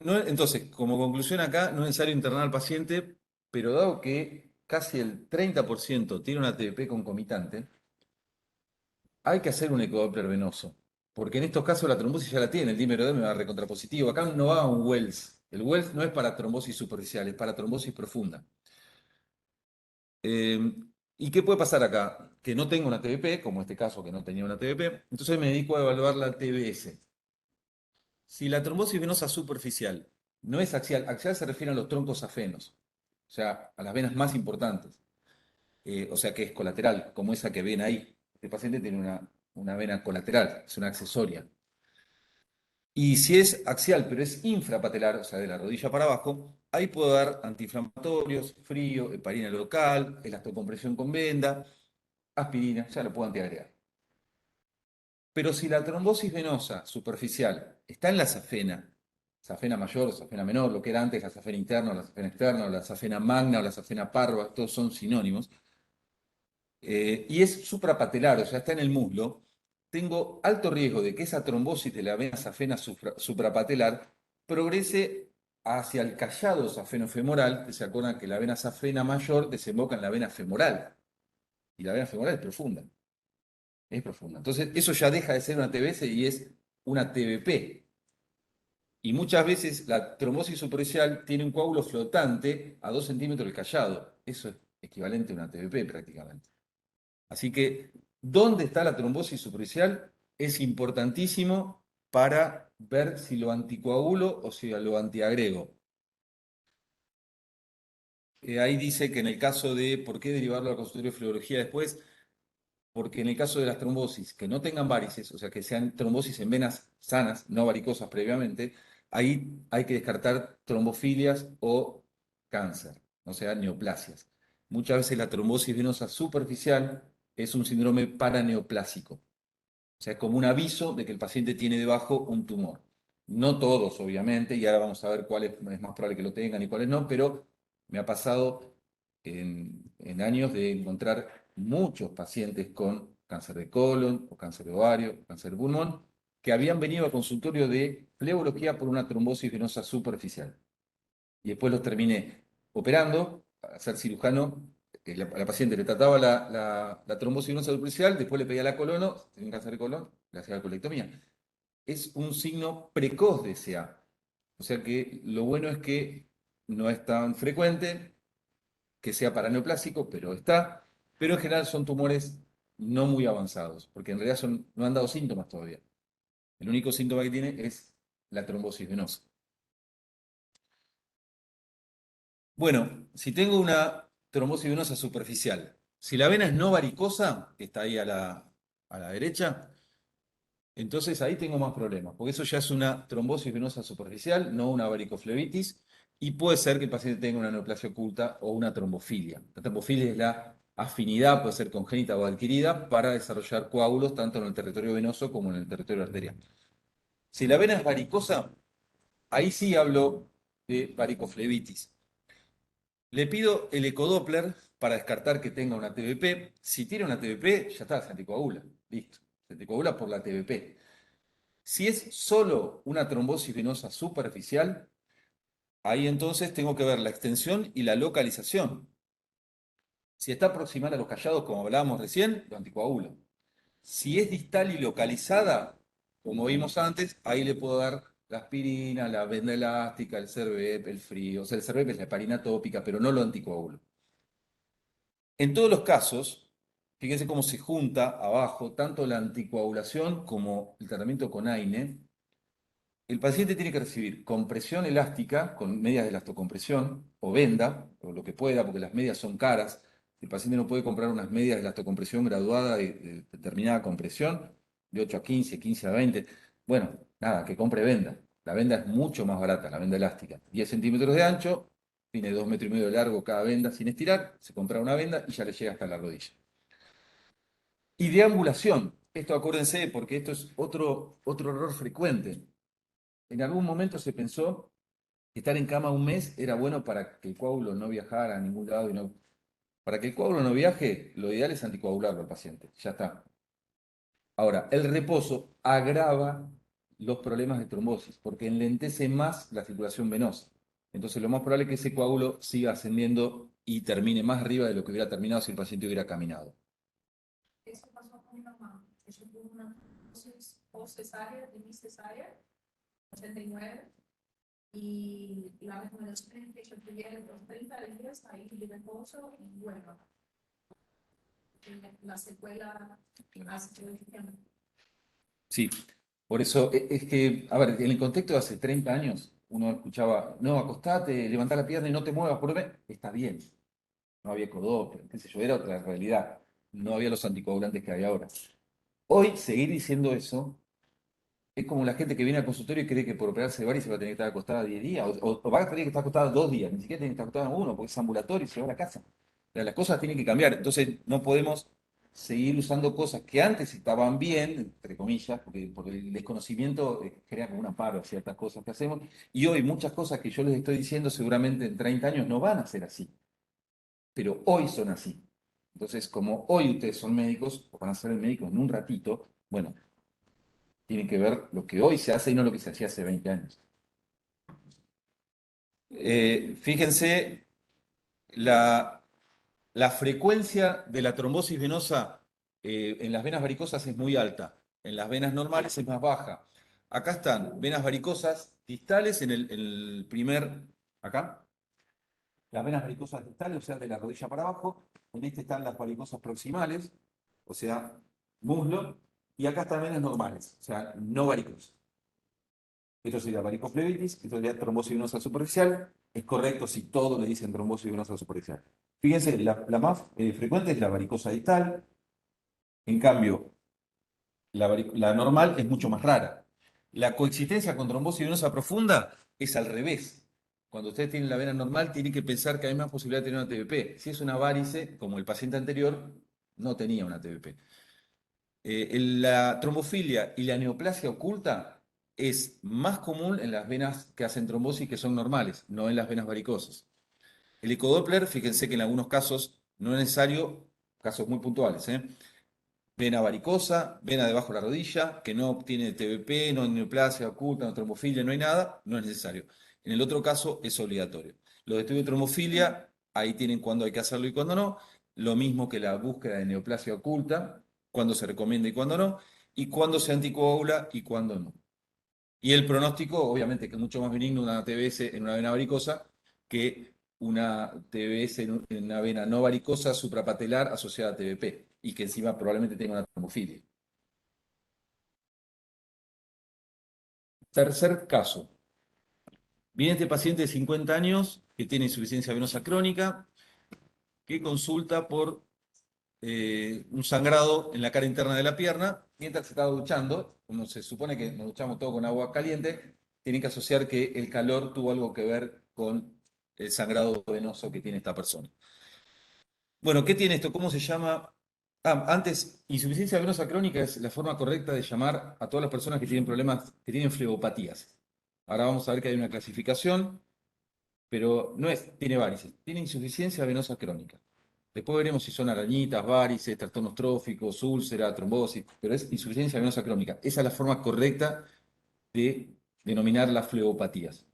Entonces, como conclusión acá, no es necesario internar al paciente, pero dado que casi el 30% tiene una TBP concomitante, hay que hacer un ecodoppler venoso, porque en estos casos la trombosis ya la tiene, el dímero D me va recontrapositivo. Acá no va un Wells El Wells no es para trombosis superficial, es para trombosis profunda. ¿Y qué puede pasar acá? Que no tengo una TBP, como este caso que no tenía una TBP, entonces me dedico a evaluar la TBS. Si la trombosis venosa superficial no es axial, axial se refiere a los troncos afenos, o sea, a las venas más importantes, o sea que es colateral, como esa que ven ahí. Este paciente tiene una vena colateral, es una accesoria. Y si es axial, pero es infrapatelar, o sea, de la rodilla para abajo, ahí puedo dar antiinflamatorios, frío, heparina local, elastocompresión con venda, aspirina, ya lo puedo antiagregar. Pero si la trombosis venosa superficial está en la safena mayor o safena menor, lo que era antes la safena interna o la safena externa, o la safena magna o la safena parva, todos son sinónimos, y es suprapatelar, o sea, está en el muslo, tengo alto riesgo de que esa trombosis de la vena safena suprapatelar progrese hacia el callado safenofemoral, que se acuerdan que la vena safena mayor desemboca en la vena femoral, y la vena femoral es profunda. Es profunda. Entonces, eso ya deja de ser una TBS y es una TBP. Y muchas veces la trombosis superficial tiene un coágulo flotante a 2 centímetros del callado. Eso es equivalente a una TBP prácticamente. Así que, ¿dónde está la trombosis superficial? Es importantísimo para ver si lo anticoagulo o si lo antiagrego. Ahí dice que en el caso de por qué derivarlo al consultorio de fluorología después, porque en el caso de las trombosis que no tengan varices, o sea, que sean trombosis en venas sanas, no varicosas previamente, ahí hay que descartar trombofilias o cáncer, o sea, neoplasias. Muchas veces la trombosis venosa superficial es un síndrome paraneoplásico, o sea, es como un aviso de que el paciente tiene debajo un tumor. No todos, obviamente, y ahora vamos a ver cuál es más probable que lo tengan y cuáles no, pero me ha pasado en años de encontrar muchos pacientes con cáncer de colon, o cáncer de ovario, o cáncer de pulmón, que habían venido al consultorio de flebología por una trombosis venosa superficial. Y después los terminé operando, a ser cirujano, la paciente le trataba la trombosis venosa superficial, después le pedía la colono, tenía un cáncer de colon, le hacía la colectomía. Es un signo precoz de SA. O sea que lo bueno es que no es tan frecuente, que sea paraneoplásico, pero está. Pero en general son tumores no muy avanzados, porque en realidad no han dado síntomas todavía. El único síntoma que tiene es la trombosis venosa. Bueno, si tengo una trombosis venosa superficial, si la vena es no varicosa, que está ahí a la derecha, entonces ahí tengo más problemas, porque eso ya es una trombosis venosa superficial, no una varicoflebitis, y puede ser que el paciente tenga una neoplasia oculta o una trombofilia. La trombofilia es la afinidad, puede ser congénita o adquirida, para desarrollar coágulos tanto en el territorio venoso como en el territorio arterial. Si la vena es varicosa, ahí sí hablo de varicoflebitis. Le pido el ecodoppler para descartar que tenga una TBP. Si tiene una TBP, ya está, se anticoagula. Listo. Se anticoagula por la TBP. Si es solo una trombosis venosa superficial, ahí entonces tengo que ver la extensión y la localización. Si está proximal a los callados, como hablábamos recién, lo anticoagulo. Si es distal y localizada, como vimos antes, ahí le puedo dar la aspirina, la venda elástica, el Cervep, el frío. O sea, el Cervep es la heparina tópica, pero no lo anticoagulo. En todos los casos, fíjense cómo se junta abajo tanto la anticoagulación como el tratamiento con AINE. El paciente tiene que recibir compresión elástica con medias de elastocompresión o venda, o lo que pueda, porque las medias son caras. El paciente no puede comprar unas medias de elastocompresión graduada de determinada compresión, de 8 a 15, 15 a 20. Bueno, nada, que compre venda. La venda es mucho más barata, la venda elástica. 10 centímetros de ancho, tiene 2,5 metros de largo cada venda sin estirar, se compra una venda y ya le llega hasta la rodilla. Y deambulación. Esto acuérdense porque esto es otro error frecuente. En algún momento se pensó que estar en cama un mes era bueno para que el coágulo no viajara a ningún lado. Para que el coágulo no viaje, lo ideal es anticoagularlo al paciente. Ya está. Ahora, el reposo agrava los problemas de trombosis porque enlentece más la circulación venosa. Entonces, lo más probable es que ese coágulo siga ascendiendo y termine más arriba de lo que hubiera terminado si el paciente hubiera caminado. Eso pasó con mi mamá. Ella tuvo una post cesárea, de mi cesárea, 89. y la vez menos 30, yo tuviera los 30 días ahí de reposo y bueno, la secuela hace que Sí, por eso es que, a ver, en el contexto de hace 30 años, uno escuchaba, no, acostate, levantá la pierna y no te muevas, por ver, está bien. No había codoper, qué sé yo, era otra realidad. No había los anticoagulantes que hay ahora. Hoy, seguir diciendo eso es como la gente que viene al consultorio y cree que por operarse de varices va a tener que estar acostada 10 días, o va a tener que estar acostada 2 días, ni siquiera tiene que estar acostada uno, porque es ambulatorio y se va a la casa. O sea, las cosas tienen que cambiar. Entonces, no podemos seguir usando cosas que antes estaban bien, entre comillas, porque por el desconocimiento crea como un amparo a ciertas cosas que hacemos, y hoy muchas cosas que yo les estoy diciendo seguramente en 30 años no van a ser así, pero hoy son así. Entonces, como hoy ustedes son médicos, o van a ser médicos en un ratito, bueno, tienen que ver lo que hoy se hace y no lo que se hacía hace 20 años. Fíjense, la, la frecuencia de la trombosis venosa en las venas varicosas es muy alta, en las venas normales es más baja. Acá están venas varicosas distales en el primer, acá, las venas varicosas distales, o sea, de la rodilla para abajo. En este están las varicosas proximales, o sea, muslo. Y acá están venas normales, o sea, no varicosas. Esto sería varicoplebitis, esto sería trombosis venosa superficial. Es correcto si todos le dicen trombosis venosa superficial. Fíjense, la más frecuente es la varicosa distal. En cambio, la normal es mucho más rara. La coexistencia con trombosis venosa profunda es al revés. Cuando ustedes tienen la vena normal, tienen que pensar que hay más posibilidad de tener una TBP. Si es una varice, como el paciente anterior, no tenía una TBP. La trombofilia y la neoplasia oculta es más común en las venas que hacen trombosis que son normales, no en las venas varicosas. El ecodoppler, fíjense que en algunos casos no es necesario, casos muy puntuales, vena varicosa, vena debajo de la rodilla, que no tiene TBP, no hay neoplasia oculta, no trombofilia, no hay nada, no es necesario. En el otro caso es obligatorio. Los estudios de trombofilia, ahí tienen cuándo hay que hacerlo y cuándo no. Lo mismo que la búsqueda de neoplasia oculta, cuándo se recomienda y cuándo no, y cuándo se anticoagula y cuándo no. Y el pronóstico, obviamente, que es mucho más benigno una TBS en una vena varicosa que una TBS en una vena no varicosa suprapatelar asociada a TBP y que encima probablemente tenga una trombofilia. Tercer caso. Viene este paciente de 50 años que tiene insuficiencia venosa crónica, que consulta por un sangrado en la cara interna de la pierna mientras se estaba duchando. Como se supone que nos duchamos todo con agua caliente, tienen que asociar que el calor tuvo algo que ver con el sangrado venoso que tiene esta persona. Bueno, ¿qué tiene esto? ¿Cómo se llama? Antes, insuficiencia venosa crónica es la forma correcta de llamar a todas las personas que tienen problemas, que tienen flebopatías. Ahora vamos a ver que hay una clasificación, pero no es, tiene varices, tiene insuficiencia venosa crónica. Después veremos si son arañitas, varices, trastornos tróficos, úlcera, trombosis, pero es insuficiencia venosa crónica. Esa es la forma correcta de denominar las flebopatías.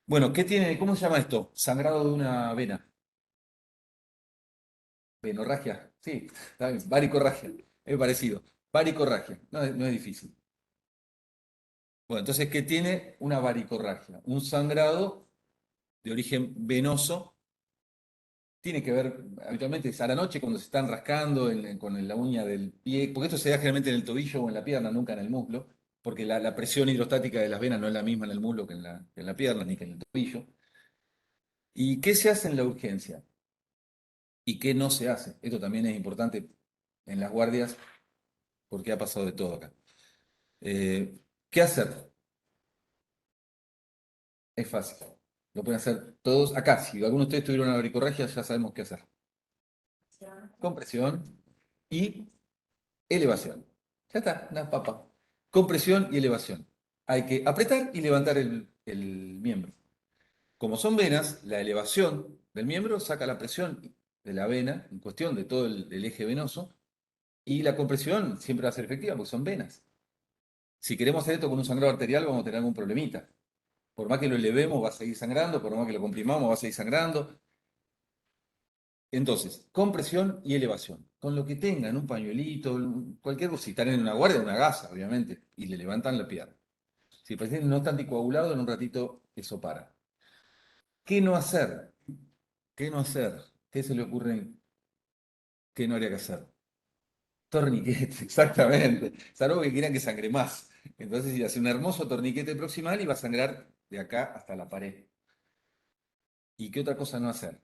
Bueno, ¿qué tiene? ¿Cómo se llama esto? Sangrado de una vena. Venorragia, sí, está bien. Varicorragia, es parecido. Varicorragia, no es difícil. Bueno, entonces, ¿qué tiene? Una varicorragia, un sangrado de origen venoso. Tiene que ver, habitualmente es a la noche cuando se están rascando con la uña del pie, porque esto se da generalmente en el tobillo o en la pierna, nunca en el muslo, porque la presión hidrostática de las venas no es la misma en el muslo que en la pierna, ni que en el tobillo. ¿Y qué se hace en la urgencia? ¿Y qué no se hace? Esto también es importante en las guardias, porque ha pasado de todo acá. ¿Qué hacer? Es fácil. Lo pueden hacer todos acá. Si alguno de ustedes tuvieron una varicorragia, ya sabemos qué hacer. Compresión y elevación. Ya está, una papa. Compresión y elevación. Hay que apretar y levantar el miembro. Como son venas, la elevación del miembro saca la presión de la vena en cuestión de todo el eje venoso y la compresión siempre va a ser efectiva porque son venas. Si queremos hacer esto con un sangrado arterial vamos a tener algún problemita. Por más que lo elevemos va a seguir sangrando, por más que lo comprimamos va a seguir sangrando. Entonces, compresión y elevación. Con lo que tengan, un pañuelito, cualquier cosa, si están en una guardia, una gasa, obviamente, y le levantan la pierna. Si el paciente no está anticoagulado, en un ratito eso para. ¿Qué no hacer? ¿Qué no hacer? ¿Qué se le ocurre? ¿Qué no habría que hacer? Torniquete, exactamente. Salvo que quieran que sangre más. Entonces, si hace un hermoso torniquete proximal y va a sangrar de acá hasta la pared. ¿Y qué otra cosa no hacer?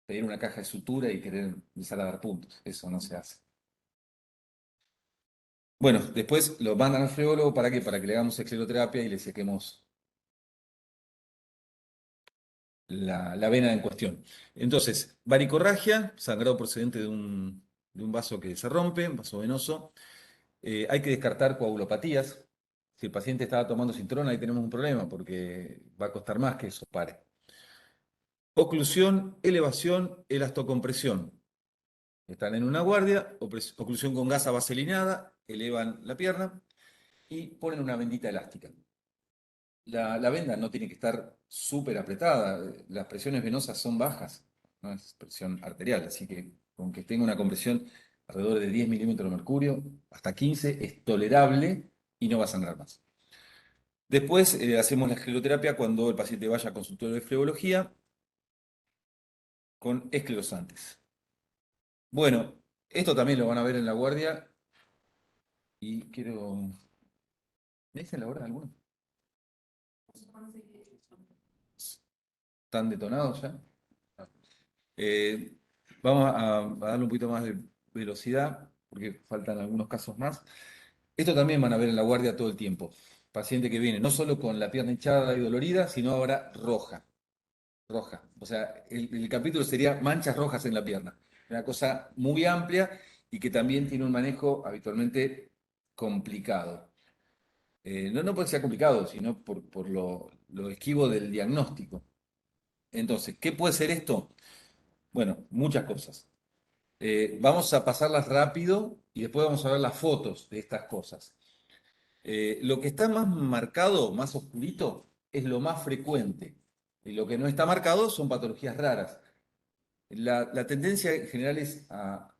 Pedir una caja de sutura y querer empezar a dar puntos. Eso no se hace. Bueno, después lo mandan al fleólogo, ¿para qué? Para que le hagamos escleroterapia y le sequemos la vena en cuestión. Entonces, varicorragia, sangrado procedente de un vaso que se rompe, un vaso venoso. Hay que descartar coagulopatías. Si el paciente estaba tomando cinturón, ahí tenemos un problema porque va a costar más que eso pare. Oclusión, elevación, elastocompresión. Están en una guardia, oclusión con gasa vaselinada, elevan la pierna y ponen una bendita elástica. La venda no tiene que estar súper apretada, las presiones venosas son bajas, no es presión arterial, así que con que tenga una compresión alrededor de 10 milímetros de mercurio, hasta 15, es tolerable y no va a sangrar más. Después hacemos la escleroterapia cuando el paciente vaya a consultorio de flebología con esclerosantes. Bueno, esto también lo van a ver en la guardia y quiero... ¿Me dicen la hora alguno? ¿Están detonados ya? Eh, vamos a darle un poquito más de velocidad, porque faltan algunos casos más. Esto también van a ver en la guardia todo el tiempo. Paciente que viene no solo con la pierna hinchada y dolorida, sino ahora roja. Roja. O sea, el capítulo sería manchas rojas en la pierna. Una cosa muy amplia y que también tiene un manejo habitualmente complicado. No porque sea complicado, sino por lo esquivo del diagnóstico. Entonces, ¿qué puede ser esto? Bueno, muchas cosas. Vamos a pasarlas rápido y después vamos a ver las fotos de estas cosas. Lo que está más marcado, más oscurito, es lo más frecuente. Y lo que no está marcado son patologías raras. La tendencia en general es a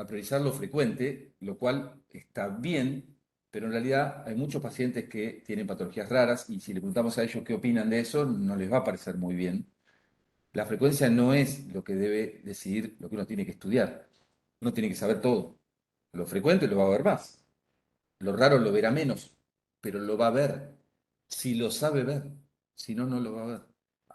priorizar lo frecuente, lo cual está bien, pero en realidad hay muchos pacientes que tienen patologías raras y si le preguntamos a ellos qué opinan de eso, no les va a parecer muy bien. La frecuencia no es lo que debe decidir lo que uno tiene que estudiar. Uno tiene que saber todo. Lo frecuente lo va a ver más. Lo raro lo verá menos, pero lo va a ver. Si lo sabe ver, si no, no lo va a ver.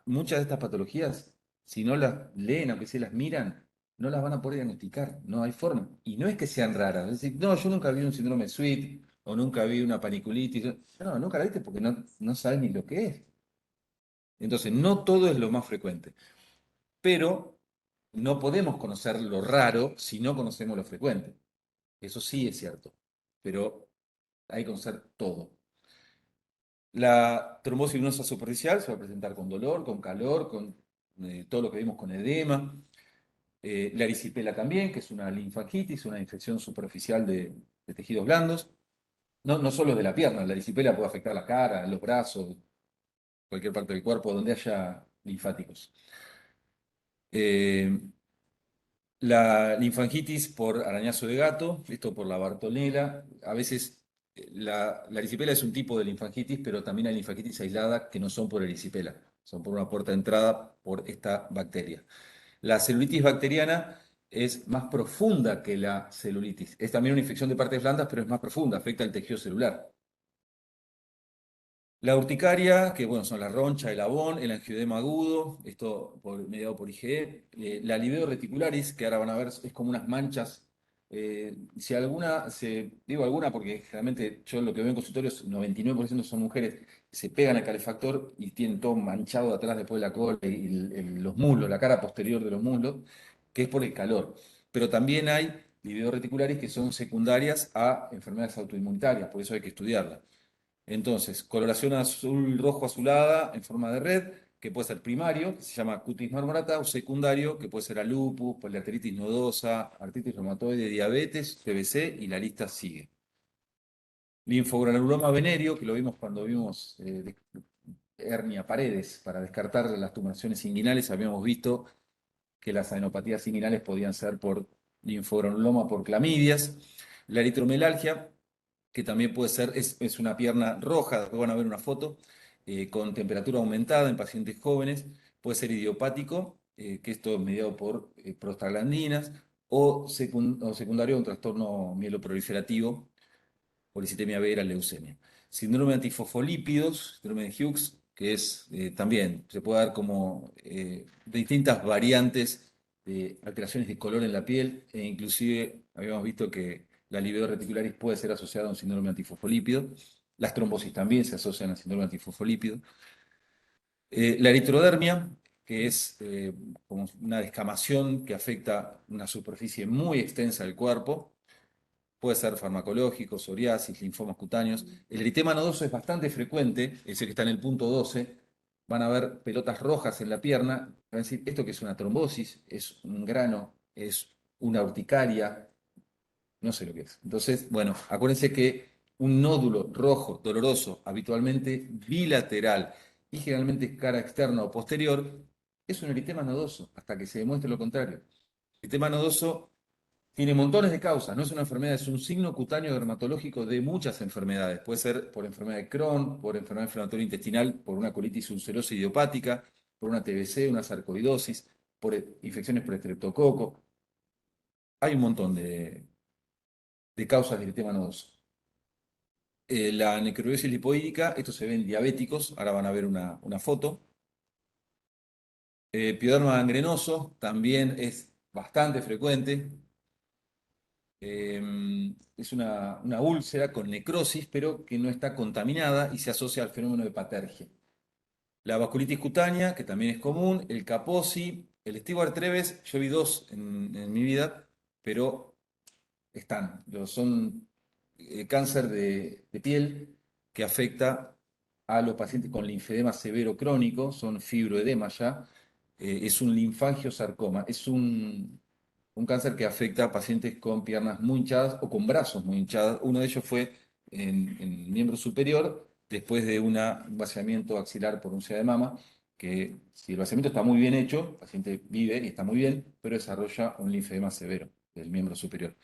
Muchas de estas patologías, si no las leen, aunque se las miran, no las van a poder diagnosticar. No hay forma. Y no es que sean raras. Es decir, no, yo nunca vi un síndrome Sweet o nunca vi una paniculitis. No, nunca la viste porque no sabes ni lo que es. Entonces, no todo es lo más frecuente. Pero no podemos conocer lo raro si no conocemos lo frecuente. Eso sí es cierto, pero hay que conocer todo. La trombosis venosa superficial se va a presentar con dolor, con calor, con todo lo que vimos con edema. La erisipela también, que es una linfangitis, una infección superficial de tejidos blandos. No solo de la pierna, la erisipela puede afectar la cara, los brazos, cualquier parte del cuerpo donde haya linfáticos. Eh, La linfangitis por arañazo de gato, esto por la Bartonella. A veces la erisipela es un tipo de linfangitis, pero también hay linfangitis aislada que no son por erisipela, son por una puerta de entrada por esta bacteria. La celulitis bacteriana es más profunda que la celulitis. Es también una infección de partes blandas, pero es más profunda, afecta el tejido celular. La urticaria, que bueno, son la roncha, el abón, el angioedema agudo, esto mediado por IgE. La livedo reticularis, que ahora van a ver, es como unas manchas. Si alguna, digo alguna porque generalmente yo lo que veo en consultorios, 99% son mujeres, se pegan al calefactor y tienen todo manchado atrás después de la cola y los muslos, la cara posterior de los muslos, que es por el calor. Pero también hay livedo reticularis que son secundarias a enfermedades autoinmunitarias, por eso hay que estudiarlas. Entonces, coloración azul, rojo, azulada en forma de red, que puede ser primario, que se llama cutis marmorata, o secundario, que puede ser a lupus, poliarteritis nodosa, artritis reumatoide, diabetes, PBC, y la lista sigue. Linfogranuloma venéreo, que lo vimos cuando vimos hernia paredes, para descartar las tumoraciones inguinales, habíamos visto que las adenopatías inguinales podían ser por linfogranuloma por clamidias. La eritromelalgia, que también puede ser, es una pierna roja, después van a ver una foto, con temperatura aumentada en pacientes jóvenes, puede ser idiopático, que esto es mediado por prostaglandinas, o secundario a un trastorno mieloproliferativo, policitemia vera, leucemia. Síndrome de antifosfolípidos, síndrome de Hughes, que es también, se puede dar como distintas variantes de alteraciones de color en la piel, e inclusive habíamos visto que la livedo reticularis puede ser asociada a un síndrome antifosfolípido. Las trombosis también se asocian al síndrome antifosfolípido. La eritrodermia, que es como una descamación que afecta una superficie muy extensa del cuerpo, puede ser farmacológico, psoriasis, linfomas cutáneos. El eritema nodoso es bastante frecuente, ese que está en el punto 12. Van a ver pelotas rojas en la pierna. Van a decir, ¿esto qué es una trombosis? ¿Es un grano? ¿Es una urticaria? No sé lo que es. Entonces, bueno, acuérdense que un nódulo rojo, doloroso, habitualmente bilateral y generalmente cara externa o posterior, es un eritema nodoso, hasta que se demuestre lo contrario. El eritema nodoso tiene montones de causas, no es una enfermedad, es un signo cutáneo dermatológico de muchas enfermedades. Puede ser por enfermedad de Crohn, por enfermedad inflamatoria intestinal, por una colitis ulcerosa idiopática, por una TBC, una sarcoidosis, por infecciones por estreptococo. Hay un montón de causas del eritema nodoso. La necrobiosis lipoídica, esto se ve en diabéticos, ahora van a ver una foto. Pioderma gangrenoso también es bastante frecuente. Es una úlcera con necrosis, pero que no está contaminada y se asocia al fenómeno de patergia. La vasculitis cutánea, que también es común, el Kaposi, el Stewart Treves, yo vi dos en mi vida, pero son cáncer de piel que afecta a los pacientes con linfedema severo crónico, son fibroedema ya, es un linfangiosarcoma, es un cáncer que afecta a pacientes con piernas muy hinchadas o con brazos muy hinchadas. Uno de ellos fue en el miembro superior, después de un vaciamiento axilar por úlcera de mama, que si el vaciamiento está muy bien hecho, el paciente vive y está muy bien, pero desarrolla un linfedema severo del miembro superior.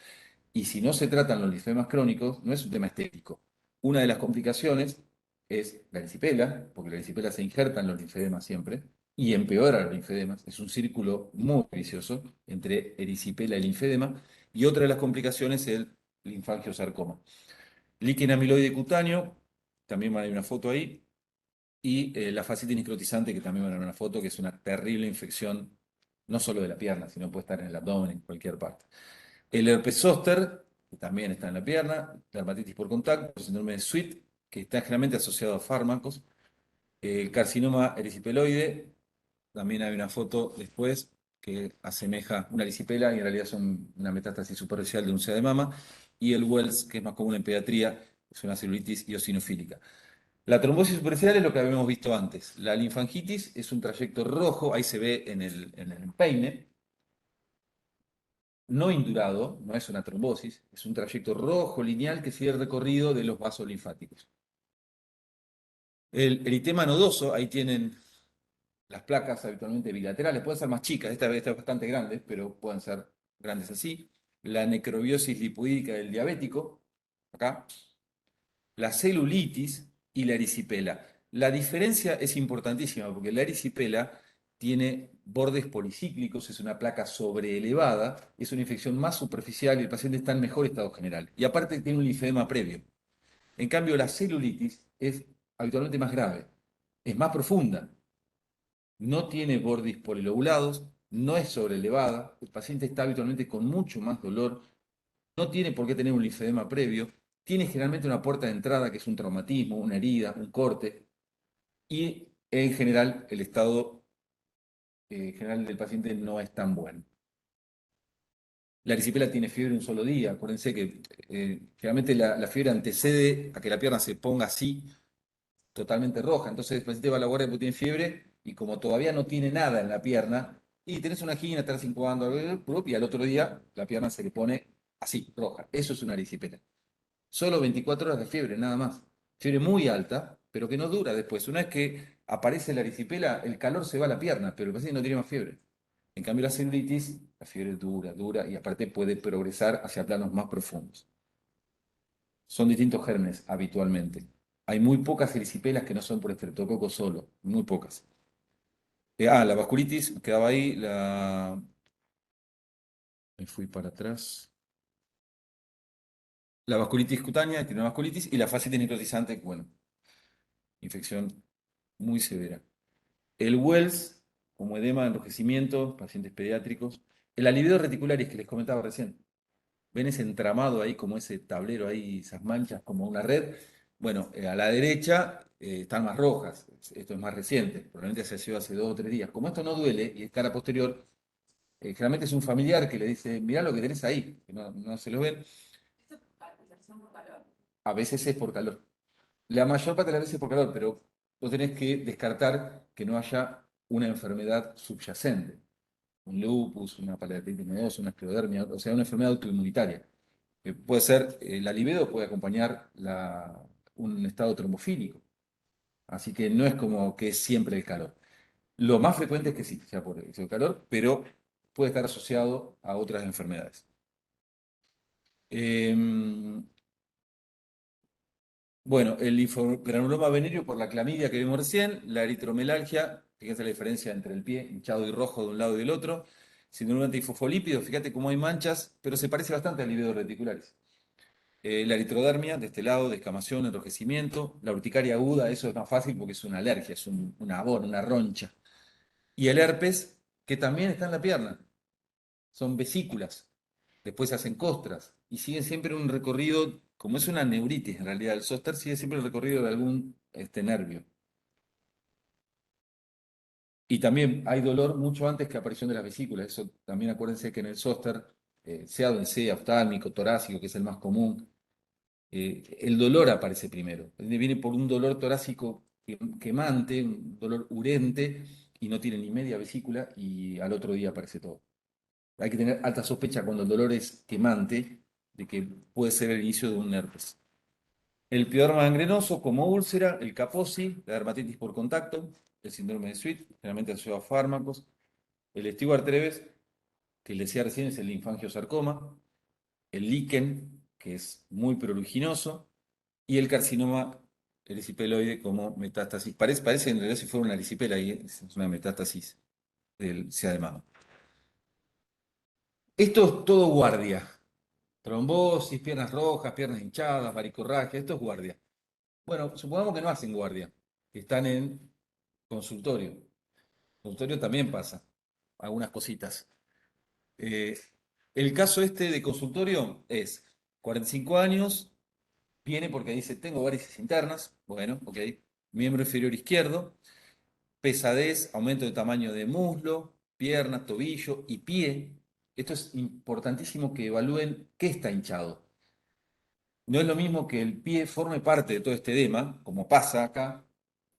Y si no se tratan los linfedemas crónicos, no es un tema estético. Una de las complicaciones es la erisipela, porque la erisipela se injerta en los linfedemas siempre, y empeora los linfedemas. Es un círculo muy vicioso entre erisipela y linfedema. Y otra de las complicaciones es el linfangiosarcoma. Líquen amiloide cutáneo, también van a ver una foto ahí, y la fascitis necrotizante, que también van a ver una foto, que es una terrible infección, no solo de la pierna, sino puede estar en el abdomen, en cualquier parte. El herpes zóster, que también está en la pierna, la dermatitis por contacto, el síndrome de Sweet, que está generalmente asociado a fármacos, el carcinoma erisipeloide, también hay una foto después que asemeja una erisipela y en realidad son una metástasis superficial de úlcera de mama, y el Wells, que es más común en pediatría, es una celulitis eosinofílica. La trombosis superficial es lo que habíamos visto antes. La linfangitis es un trayecto rojo, ahí se ve en el empeine, no indurado, no es una trombosis, es un trayecto rojo lineal que sigue el recorrido de los vasos linfáticos. El eritema nodoso, ahí tienen las placas habitualmente bilaterales, pueden ser más chicas, esta es bastante grande, pero pueden ser grandes así. La necrobiosis lipoídica del diabético, acá. La celulitis y la erisipela. La diferencia es importantísima porque la erisipela tiene bordes policíclicos, es una placa sobreelevada, es una infección más superficial y el paciente está en mejor estado general. Y aparte tiene un linfedema previo. En cambio, la celulitis es habitualmente más grave, es más profunda, no tiene bordes polilobulados, no es sobreelevada, el paciente está habitualmente con mucho más dolor, no tiene por qué tener un linfedema previo, tiene generalmente una puerta de entrada que es un traumatismo, una herida, un corte, y en general el estado general del paciente no es tan bueno. La erisipela tiene fiebre un solo día, acuérdense que generalmente la fiebre antecede a que la pierna se ponga así, totalmente roja, entonces el paciente va a la guardia porque tiene fiebre y como todavía no tiene nada en la pierna, y tenés una angina, estás incubando, y al otro día la pierna se le pone así, roja. Eso es una erisipela. Solo 24 horas de fiebre, nada más. Fiebre muy alta, pero que no dura después. Una vez que aparece la erisipela, el calor se va a la pierna, pero el paciente no tiene más fiebre. En cambio, la celulitis, la fiebre dura, dura, y aparte puede progresar hacia planos más profundos. son distintos gérmenes habitualmente. Hay muy pocas ericipelas que no son por estreptococo solo, muy pocas. La vasculitis, quedaba ahí, me fui para atrás. La vasculitis cutánea, tiene una vasculitis, y la fascitis necrotizante, bueno, infección muy severa. El Wells, como edema de enrojecimiento, pacientes pediátricos. El alivido reticularis que les comentaba recién. ¿Ven ese entramado ahí, como ese tablero ahí, esas manchas, como una red? Bueno, a la derecha están más rojas. Esto es más reciente, probablemente se ha sido hace 2 o 3 días. Como esto no duele y es cara posterior, generalmente es un familiar que le dice, mirá lo que tenés ahí, que no se lo ven. Esto es palpitación por calor. A veces es por calor. La mayor parte de las veces es por calor, pero vos tenés que descartar que no haya una enfermedad subyacente. Un lupus, una pancreatitis nodosa, una esclerodermia, o sea, una enfermedad autoinmunitaria. Que puede ser, la libido puede acompañar un estado trombofílico. Así que no es como que es siempre el calor. Lo más frecuente es que sí, sea por el calor, pero puede estar asociado a otras enfermedades. Bueno, el linfogranuloma venéreo por la clamidia que vimos recién, la eritromelalgia, fíjense la diferencia entre el pie hinchado y rojo de un lado y del otro, síndrome antifosfolípido, fíjate cómo hay manchas, pero se parece bastante al livedo reticularis. La eritrodermia, de este lado, descamación, enrojecimiento. La urticaria aguda, eso es más fácil porque es una alergia, es una abor, una roncha. Y el herpes, que también está en la pierna, son vesículas, después se hacen costras y siguen siempre un recorrido, como es una neuritis en realidad, el zóster sigue siempre el recorrido de algún nervio. Y también hay dolor mucho antes que aparición de las vesículas, eso también acuérdense que en el zóster, sea donde sea, oftálmico, torácico, que es el más común, el dolor aparece primero. Viene por un dolor torácico quemante, un dolor urente, y no tiene ni media vesícula, y al otro día aparece todo. Hay que tener alta sospecha cuando el dolor es quemante de que puede ser el inicio de un herpes. El pioderma gangrenoso como úlcera, el Kaposi, la dermatitis por contacto, el síndrome de Sweet, generalmente asociado a fármacos, el Stewart Treves, que les decía recién, es el linfangiosarcoma, el líquen, que es muy proluginoso, y el carcinoma ericipeloide como metástasis. Parece en realidad si fuera una erisipela, y es una metástasis del SEA de mama. Esto es todo guardia. Trombosis, piernas rojas, piernas hinchadas, varicorragia, esto es guardia. Bueno, supongamos que no hacen guardia, que están en consultorio. Consultorio también pasa algunas cositas. Eh, el caso este de consultorio es 45 años, viene porque dice, tengo varices internas, bueno, ok, miembro inferior izquierdo, pesadez, aumento de tamaño de muslo, pierna, tobillo y pie. Esto es importantísimo que evalúen qué está hinchado. No es lo mismo que el pie forme parte de todo este edema, como pasa acá,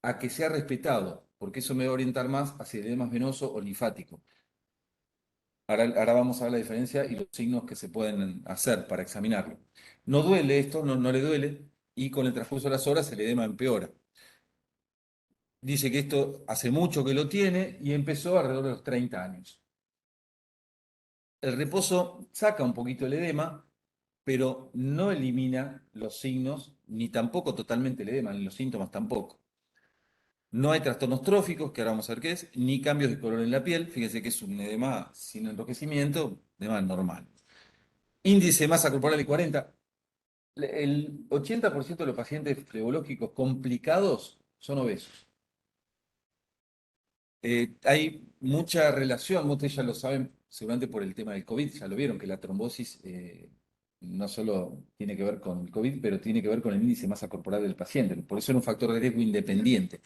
a que sea respetado, porque eso me va a orientar más hacia el edema venoso o linfático. Ahora vamos a ver la diferencia y los signos que se pueden hacer para examinarlo. No duele esto, no le duele, y con el transcurso de las horas el edema empeora. Dice que esto hace mucho que lo tiene y empezó alrededor de los 30 años. El reposo saca un poquito el edema, pero no elimina los signos, ni tampoco totalmente el edema, ni los síntomas tampoco. No hay trastornos tróficos, que ahora vamos a ver qué es, ni cambios de color en la piel. Fíjense que es un edema sin enrojecimiento, edema normal. Índice de masa corporal de 40. El 80% de los pacientes flebológicos complicados son obesos. Hay mucha relación, ustedes ya lo saben, seguramente por el tema del COVID, ya lo vieron, que la trombosis no solo tiene que ver con el COVID, pero tiene que ver con el índice de masa corporal del paciente. Por eso era un factor de riesgo independiente.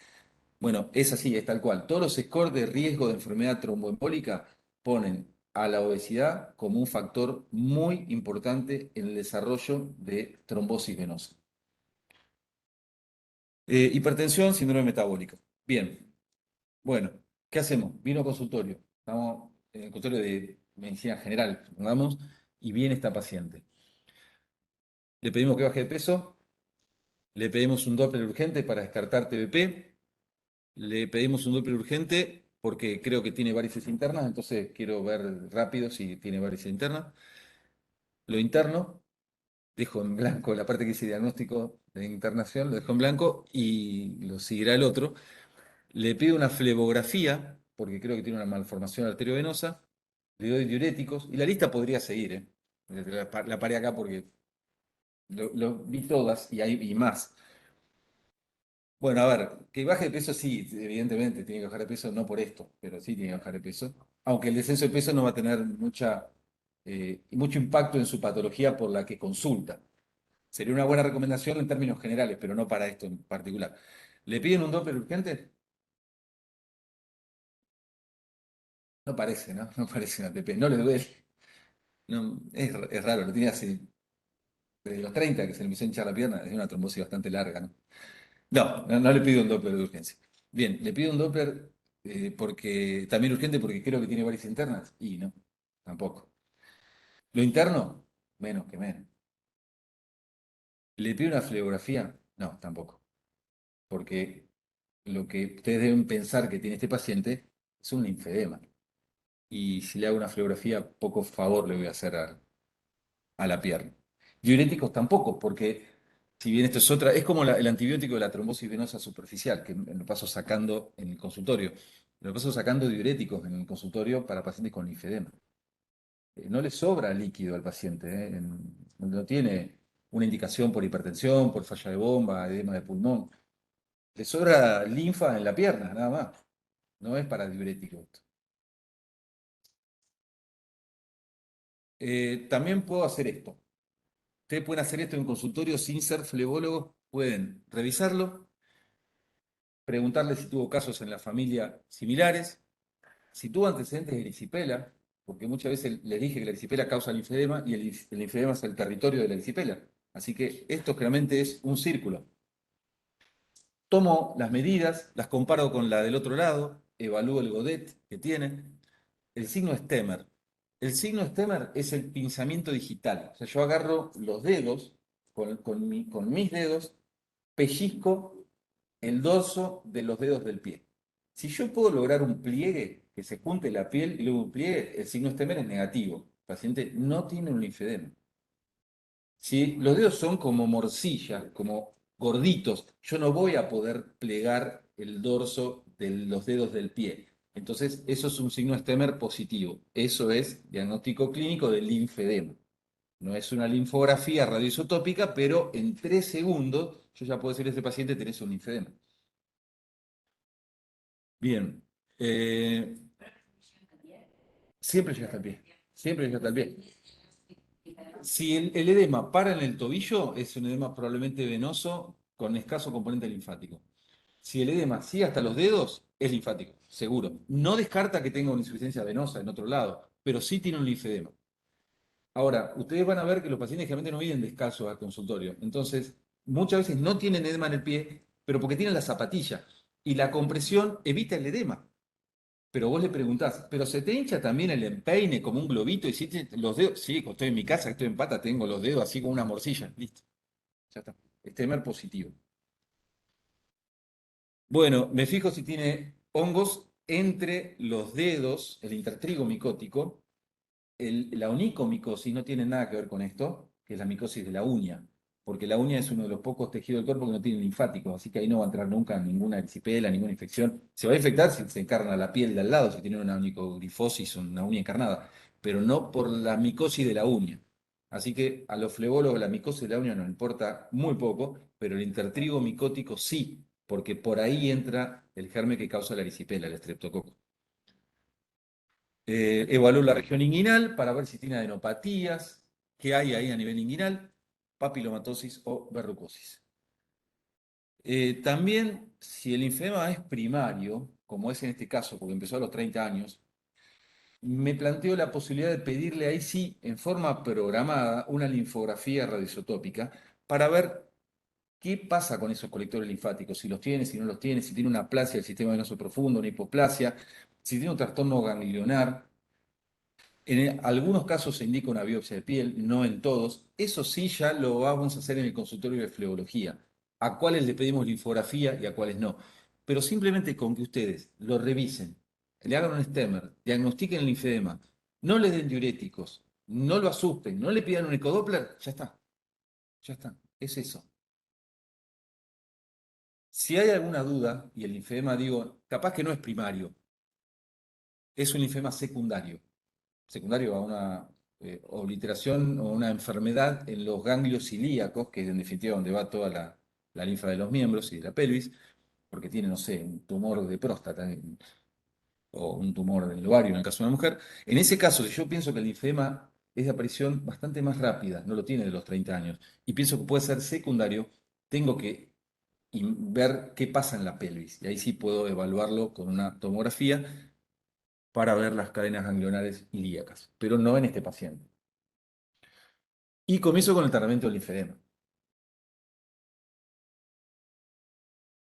Bueno, es así, es tal cual. Todos los scores de riesgo de enfermedad tromboembólica ponen a la obesidad como un factor muy importante en el desarrollo de trombosis venosa. Hipertensión, síndrome metabólico. Bien, bueno, ¿qué hacemos? Vino a consultorio. Estamos en el consultorio de medicina general, supongamos, y viene esta paciente. Le pedimos que baje de peso, le pedimos un Doppler urgente para descartar TBP, le pedimos un Doppler urgente porque creo que tiene varices internas, entonces quiero ver rápido si tiene varices internas. Lo interno, dejo en blanco la parte que dice diagnóstico de internación, lo dejo en blanco y lo seguirá el otro. Le pido una flebografía, porque creo que tiene una malformación arteriovenosa, le doy diuréticos, y la lista podría seguir, ¿eh? La paré acá porque lo vi todas y hay y más. Bueno, a ver, que baje de peso, sí, evidentemente tiene que bajar de peso, no por esto, pero sí tiene que bajar de peso. Aunque el descenso de peso no va a tener mucho impacto en su patología por la que consulta. Sería una buena recomendación en términos generales, pero no para esto en particular. ¿Le piden un Doppler urgente? No parece, ¿no? No parece una TP. No le duele. No, es raro, lo tiene así desde los 30 que se le empezó a hinchar la pierna, es una trombosis bastante larga, ¿no? No le pido un Doppler de urgencia. Bien, le pido un Doppler porque también urgente porque creo que tiene varias internas. Y no, tampoco. Lo interno, menos que menos. ¿Le pido una flebografía? No, tampoco. Porque lo que ustedes deben pensar que tiene este paciente es un linfedema. Y si le hago una flebografía, poco favor le voy a hacer a la pierna. Diuréticos tampoco, porque si bien esto es otra, es como el antibiótico de la trombosis venosa superficial, que me lo paso sacando en el consultorio. Me lo paso sacando diuréticos en el consultorio para pacientes con linfedema. No le sobra líquido al paciente, ¿eh? No tiene una indicación por hipertensión, por falla de bomba, edema de pulmón. Le sobra linfa en la pierna, nada más. No es para diurético. También puedo hacer esto. Ustedes pueden hacer esto en un consultorio sin ser flebólogos, pueden revisarlo, preguntarle si tuvo casos en la familia similares, si tuvo antecedentes de erisipela, porque muchas veces les dije que la erisipela causa linfedema y el linfedema es el territorio de la erisipela. Así que esto claramente es un círculo. Tomo las medidas, las comparo con la del otro lado, evalúo el godet que tiene. El signo Stemmer. El signo Stemmer es el pinzamiento digital. O sea, yo agarro los dedos, con mis dedos, pellizco el dorso de los dedos del pie. Si yo puedo lograr un pliegue, que se junte la piel y luego un pliegue, el signo Stemmer es negativo. El paciente no tiene un linfedema. Si los dedos son como morcillas, como gorditos, yo no voy a poder plegar el dorso de los dedos del pie. Entonces, eso es un signo Stemmer positivo. Eso es diagnóstico clínico del linfedema. No es una linfografía radioisotópica, pero en 3 segundos yo ya puedo decirle a ese paciente tenés un linfedema. Bien. Siempre llega hasta el pie. Siempre llega hasta el pie. Si el edema para en el tobillo, es un edema probablemente venoso con escaso componente linfático. Si el edema sigue hasta los dedos, es linfático, seguro. No descarta que tenga una insuficiencia venosa en otro lado, pero sí tiene un linfedema. Ahora, ustedes van a ver que los pacientes generalmente no vienen descalzos al consultorio. Entonces, muchas veces no tienen edema en el pie, pero porque tienen la zapatilla. Y la compresión evita el edema. Pero vos le preguntás, ¿pero se te hincha también el empeine como un globito y si los dedos? Sí, cuando estoy en mi casa, estoy en pata, tengo los dedos así como una morcilla. Listo, ya está. Estémer positivo. Bueno, me fijo si tiene hongos entre los dedos, el intertrigo micótico. La onicomicosis no tiene nada que ver con esto, que es la micosis de la uña, porque la uña es uno de los pocos tejidos del cuerpo que no tiene linfáticos, así que ahí no va a entrar nunca ninguna erisipela, ninguna infección. Se va a infectar si se encarna la piel de al lado, si tiene una onicogrifosis, una uña encarnada, pero no por la micosis de la uña. Así que a los flebólogos la micosis de la uña no importa muy poco, pero el intertrigo micótico sí, porque por ahí entra el germen que causa la erisipela, el estreptococo. Evaluó la región inguinal para ver si tiene adenopatías, qué hay ahí a nivel inguinal, papilomatosis o verrucosis. También, si el linfedema es primario, como es en este caso, porque empezó a los 30 años, me planteo la posibilidad de pedirle ahí sí, en forma programada, una linfografía radioisotópica para ver qué pasa con esos colectores linfáticos, si los tiene, si no los tiene, si tiene una aplasia del sistema venoso profundo, una hipoplasia, si tiene un trastorno ganglionar. En algunos casos se indica una biopsia de piel, no en todos. Eso sí ya lo vamos a hacer en el consultorio de flebología. A cuáles le pedimos linfografía y a cuáles no. Pero simplemente con que ustedes lo revisen, le hagan un stemmer, diagnostiquen el linfedema, no le den diuréticos, no lo asusten, no le pidan un ecodoppler, ya está. Ya está, es eso. Si hay alguna duda, y el linfedema, digo, capaz que no es primario, es un linfedema secundario. Secundario a una obliteración o una enfermedad en los ganglios ilíacos, que es en definitiva donde va toda la linfa de los miembros y de la pelvis, porque tiene, no sé, un tumor de próstata o un tumor del ovario en el caso de una mujer. En ese caso, si yo pienso que el linfedema es de aparición bastante más rápida, no lo tiene de los 30 años, y pienso que puede ser secundario, tengo que ver qué pasa en la pelvis. Y ahí sí puedo evaluarlo con una tomografía para ver las cadenas ganglionares ilíacas, pero no en este paciente. Y comienzo con el tratamiento del linfedema.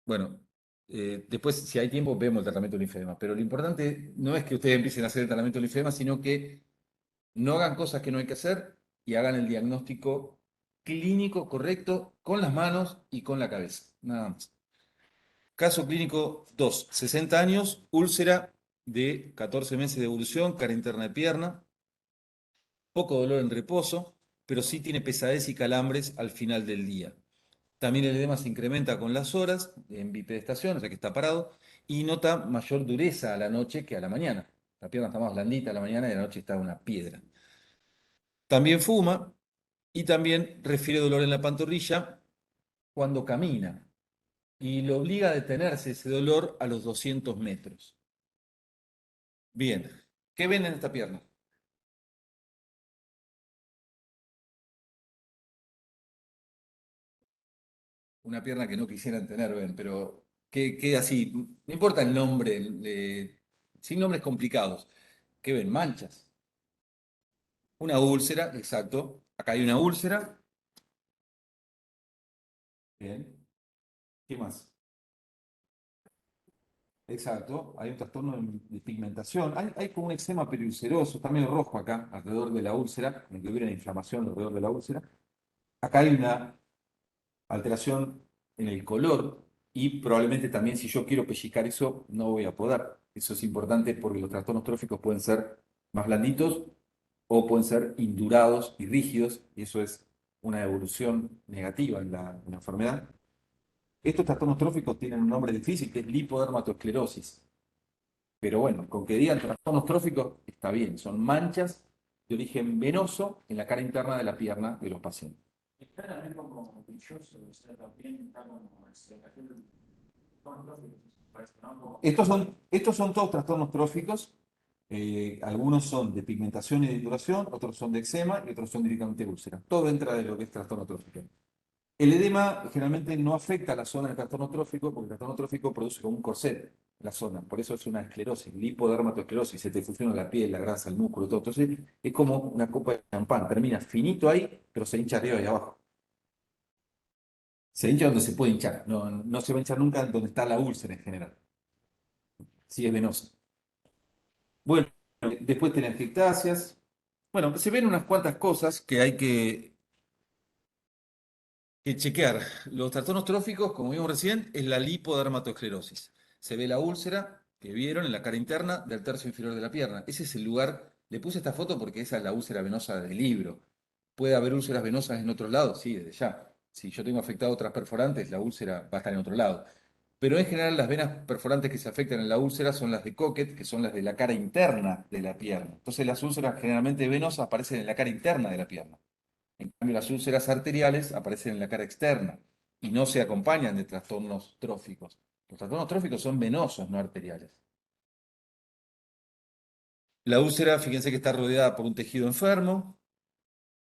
Bueno, después, si hay tiempo, vemos el tratamiento del linfedema, pero lo importante no es que ustedes empiecen a hacer el tratamiento del linfedema, sino que no hagan cosas que no hay que hacer y hagan el diagnóstico clínico correcto con las manos y con la cabeza. Nada más. Caso clínico 2, 60 años, úlcera de 14 meses de evolución, cara interna de pierna, poco dolor en reposo, pero sí tiene pesadez y calambres al final del día. También el edema se incrementa con las horas en bipedestación, o sea que está parado, y nota mayor dureza a la noche que a la mañana. La pierna está más blandita a la mañana y a la noche está una piedra. También fuma y también refiere dolor en la pantorrilla cuando camina y lo obliga a detenerse ese dolor a los 200 metros. Bien, ¿qué ven en esta pierna? Una pierna que no quisieran tener, ven, pero que así, no importa el nombre, sin nombres complicados. ¿Qué ven? Manchas. Una úlcera, exacto. Acá hay una úlcera. Bien. ¿Qué más? Exacto. Hay un trastorno de pigmentación. Hay como un eczema periulceroso, está medio rojo acá, alrededor de la úlcera, en que hubiera una inflamación alrededor de la úlcera. Acá hay una alteración en el color y probablemente también si yo quiero pellizcar eso, no voy a poder. Eso es importante porque los trastornos tróficos pueden ser más blanditos o pueden ser indurados y rígidos, y eso es una evolución negativa en la enfermedad. Estos trastornos tróficos tienen un nombre difícil que es lipodermatoesclerosis. Pero bueno, con que digan trastornos tróficos está bien, son manchas de origen venoso en la cara interna de la pierna de los pacientes. Está algo como brilloso, o sea, también está como Estos son todos trastornos tróficos. Algunos son de pigmentación y de duración, otros son de eczema y otros son directamente de úlcera. Todo entra de lo que es trastorno trófico. El edema generalmente no afecta a la zona del trastorno trófico porque el trastorno trófico produce como un corset en la zona. Por eso es una esclerosis, lipodermatoesclerosis. Se te fusiona la piel, la grasa, el músculo, todo. Entonces es como una copa de champán. Termina finito ahí, pero se hincha arriba y abajo. Se hincha donde se puede hinchar. No, no se va a hinchar nunca donde está la úlcera en general. Sí, es venosa. Bueno, después telangiectasias. Bueno, se ven unas cuantas cosas que hay que chequear. Los trastornos tróficos, como vimos recién, es la lipodermatoesclerosis. Se ve la úlcera que vieron en la cara interna del tercio inferior de la pierna. Ese es el lugar. Le puse esta foto porque esa es la úlcera venosa del libro. ¿Puede haber úlceras venosas en otro lado? Sí, desde ya. Si yo tengo afectado otras perforantes, la úlcera va a estar en otro lado. Pero en general las venas perforantes que se afectan en la úlcera son las de Cocket, que son las de la cara interna de la pierna. Entonces las úlceras generalmente venosas aparecen en la cara interna de la pierna. En cambio las úlceras arteriales aparecen en la cara externa y no se acompañan de trastornos tróficos. Los trastornos tróficos son venosos, no arteriales. La úlcera, fíjense que está rodeada por un tejido enfermo,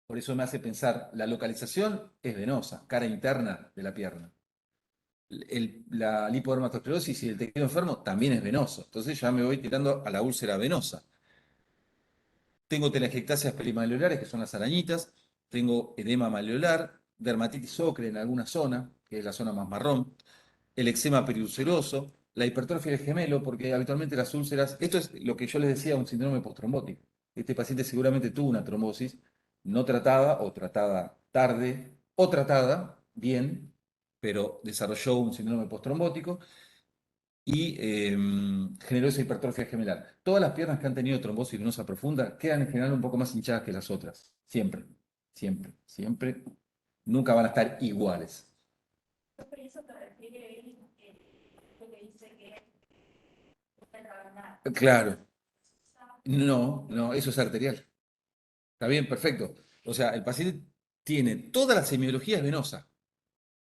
por eso me hace pensar, la localización es venosa, cara interna de la pierna. La lipodermatoesclerosis y el tejido enfermo también es venoso. Entonces ya me voy tirando a la úlcera venosa. Tengo telangiectasias perimalleolares, que son las arañitas. Tengo edema malleolar, dermatitis ocre en alguna zona, que es la zona más marrón. El eczema periulceroso, la hipertrofia del gemelo, porque habitualmente las úlceras, esto es lo que yo les decía, un síndrome postrombótico. Este paciente seguramente tuvo una trombosis no tratada o tratada tarde o tratada bien, pero desarrolló un síndrome postrombótico y generó esa hipertrofia gemelar. Todas las piernas que han tenido trombosis venosa profunda quedan en general un poco más hinchadas que las otras. Siempre, siempre, siempre. Nunca van a estar iguales. Yo por eso te refiere él, lo que dice que es una Claro. No, eso es arterial. Está bien, perfecto. O sea, el paciente tiene toda la semiología es venosa,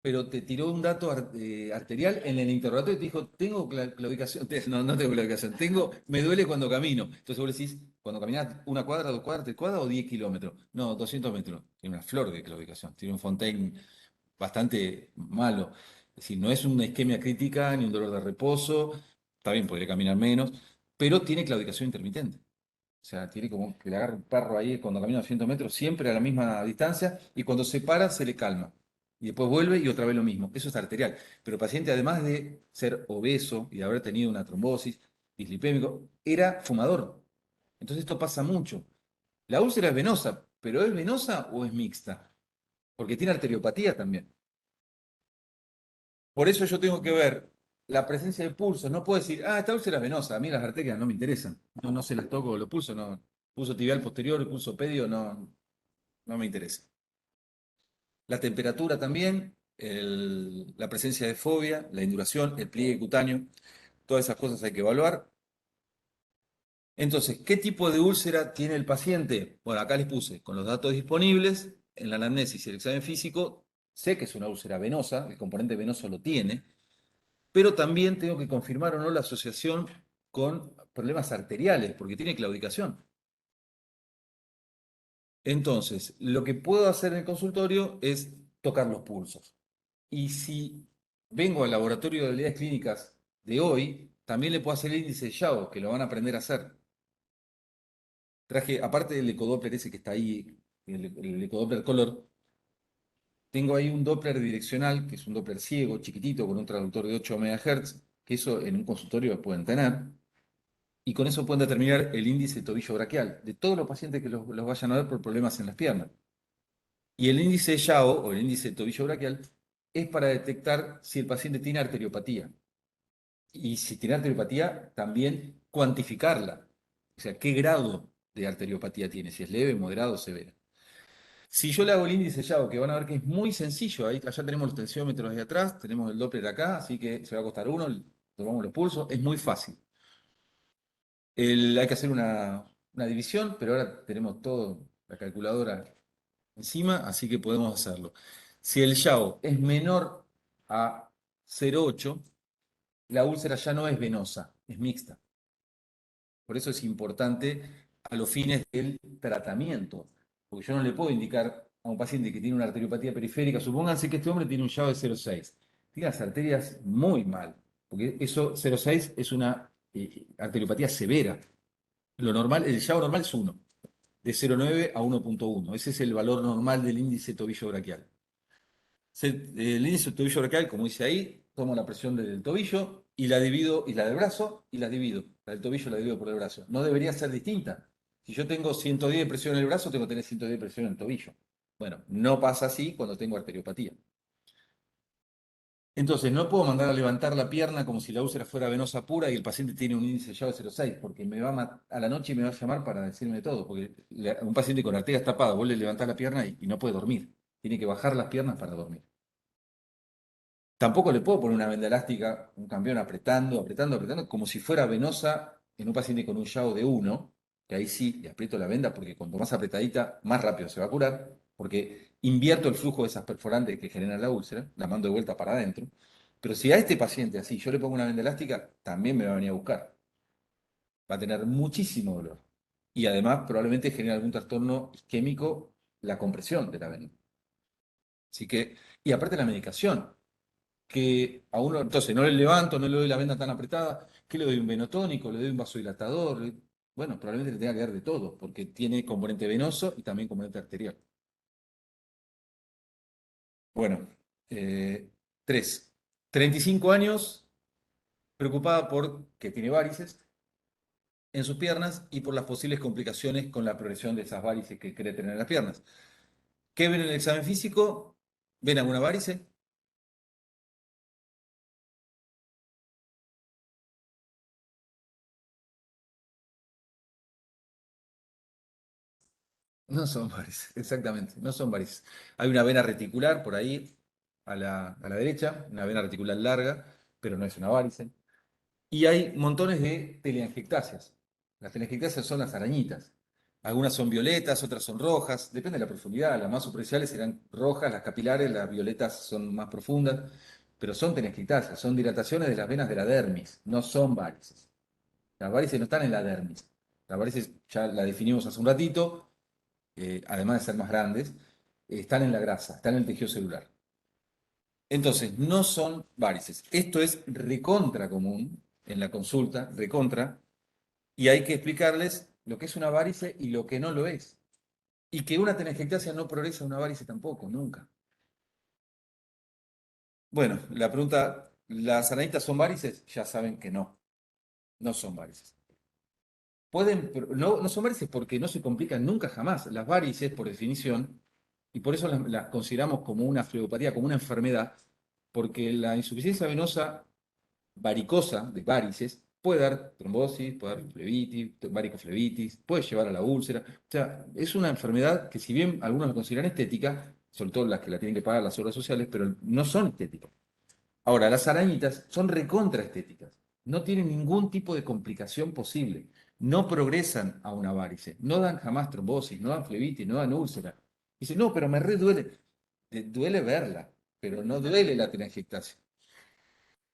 pero te tiró un dato arterial en el interrogatorio y te dijo, tengo claudicación, no, no tengo claudicación, me duele cuando camino. Entonces vos le decís, cuando caminás una cuadra, 2 cuadras, 3 cuadras o 10 kilómetros. No, 200 metros. Tiene una flor de claudicación, tiene un Fontaine bastante malo. Es decir, no es una isquemia crítica ni un dolor de reposo, está bien, podría caminar menos, pero tiene claudicación intermitente. O sea, tiene como que le agarra un perro ahí cuando camina 200 metros, siempre a la misma distancia, y cuando se para se le calma. Y después vuelve y otra vez lo mismo. Eso es arterial. Pero el paciente, además de ser obeso y de haber tenido una trombosis, dislipémico, era fumador. Entonces esto pasa mucho. La úlcera es venosa, pero ¿es venosa o es mixta? Porque tiene arteriopatía también. Por eso yo tengo que ver la presencia de pulsos. No puedo decir, esta úlcera es venosa, a mí las arterias no me interesan. No, no se las toco los pulsos, no. Pulso tibial posterior, pulso pedio, no, no me interesa. La temperatura también, la presencia de fobia, la induración, el pliegue cutáneo, todas esas cosas hay que evaluar. Entonces, ¿qué tipo de úlcera tiene el paciente? Bueno, acá les puse con los datos disponibles, en la anamnesis y el examen físico, sé que es una úlcera venosa, el componente venoso lo tiene, pero también tengo que confirmar o no la asociación con problemas arteriales, porque tiene claudicación. Entonces, lo que puedo hacer en el consultorio es tocar los pulsos. Y si vengo al laboratorio de habilidades clínicas de hoy, también le puedo hacer el índice de Yao, que lo van a aprender a hacer. Traje, aparte del ecodoppler ese que está ahí, el ecodoppler color, tengo ahí un Doppler direccional, que es un Doppler ciego, chiquitito, con un traductor de 8 MHz, que eso en un consultorio pueden tener. Y con eso pueden determinar el índice tobillo braquial de todos los pacientes que los vayan a ver por problemas en las piernas. Y el índice de Yao, o el índice de tobillo braquial, es para detectar si el paciente tiene arteriopatía. Y si tiene arteriopatía, también cuantificarla. O sea, qué grado de arteriopatía tiene, si es leve, moderado o severa. Si yo le hago el índice de Yao, que van a ver que es muy sencillo, ahí allá tenemos los tensiómetros ahí atrás, tenemos el Doppler acá, así que se va a costar uno, tomamos los pulsos, es muy fácil. Hay que hacer una división, pero ahora tenemos todo, la calculadora encima, así que podemos hacerlo. Si el Yao es menor a 0,8, la úlcera ya no es venosa, es mixta. Por eso es importante a los fines del tratamiento, porque yo no le puedo indicar a un paciente que tiene una arteriopatía periférica, supónganse que este hombre tiene un Yao de 0,6, tiene las arterias muy mal, porque eso 0,6 es una arteriopatía severa. Lo normal, el Yao normal es 1, de 0,9 a 1,1. Ese es el valor normal del índice tobillo braquial. El índice tobillo braquial, como dice ahí, tomo la presión del tobillo y la divido, y la del brazo, y la divido. La del tobillo la divido por el brazo. No debería ser distinta. Si yo tengo 110 de presión en el brazo, tengo que tener 110 de presión en el tobillo. Bueno, no pasa así cuando tengo arteriopatía. Entonces, no puedo mandar a levantar la pierna como si la úlcera fuera venosa pura y el paciente tiene un índice ya de 0,6, porque me va a la noche y me va a llamar para decirme todo. Porque un paciente con arterias tapadas, vos le levantás la pierna y no puede dormir. Tiene que bajar las piernas para dormir. Tampoco le puedo poner una venda elástica, un campeón apretando, apretando, apretando, como si fuera venosa en un paciente con un Yao de 1, que ahí sí le aprieto la venda porque cuanto más apretadita, más rápido se va a curar, porque invierto el flujo de esas perforantes que generan la úlcera, la mando de vuelta para adentro. Pero si a este paciente así yo le pongo una venda elástica, también me va a venir a buscar. Va a tener muchísimo dolor. Y además probablemente genere algún trastorno isquémico la compresión de la vena. Así que, y aparte la medicación que a uno, entonces no le levanto, no le doy la venda tan apretada, ¿qué le doy? ¿Un venotónico? ¿Le doy un vasodilatador? Bueno, probablemente le tenga que dar de todo, porque tiene componente venoso y también componente arterial. Bueno, 3. 35 años, preocupada por que tiene varices en sus piernas y por las posibles complicaciones con la progresión de esas varices que cree tener en las piernas. ¿Qué ven en el examen físico? ¿Ven alguna varice? No son varices, exactamente, no son varices. Hay una vena reticular por ahí a la derecha, una vena reticular larga, pero no es una varice. Y hay montones de telangiectasias. Las telangiectasias son las arañitas. Algunas son violetas, otras son rojas, depende de la profundidad. Las más superficiales serán rojas, las capilares, las violetas son más profundas, pero son telangiectasias, son dilataciones de las venas de la dermis, no son varices. Las varices no están en la dermis. Las varices ya la definimos hace un ratito, además de ser más grandes, están en la grasa, están en el tejido celular. Entonces, no son varices. Esto es recontra común en la consulta, recontra, y hay que explicarles lo que es una varice y lo que no lo es. Y que una telangiectasia no progresa a una varice tampoco, nunca. Bueno, la pregunta, ¿las arañitas son varices? Ya saben que no, no son varices. No son varices porque no se complican nunca jamás. Las varices, por definición, y por eso las consideramos como una fleopatía, como una enfermedad, porque la insuficiencia venosa varicosa de varices puede dar trombosis, puede dar flebitis, varicoflebitis, puede llevar a la úlcera. O sea, es una enfermedad que si bien algunos la consideran estética, sobre todo las que la tienen que pagar las obras sociales, pero no son estéticas. Ahora, las arañitas son recontraestéticas. No tienen ningún tipo de complicación posible. No progresan a una varice. No dan jamás trombosis, no dan flebitis, no dan úlcera. Dice, no, pero me re duele. Duele verla, pero no duele la telangiectasia.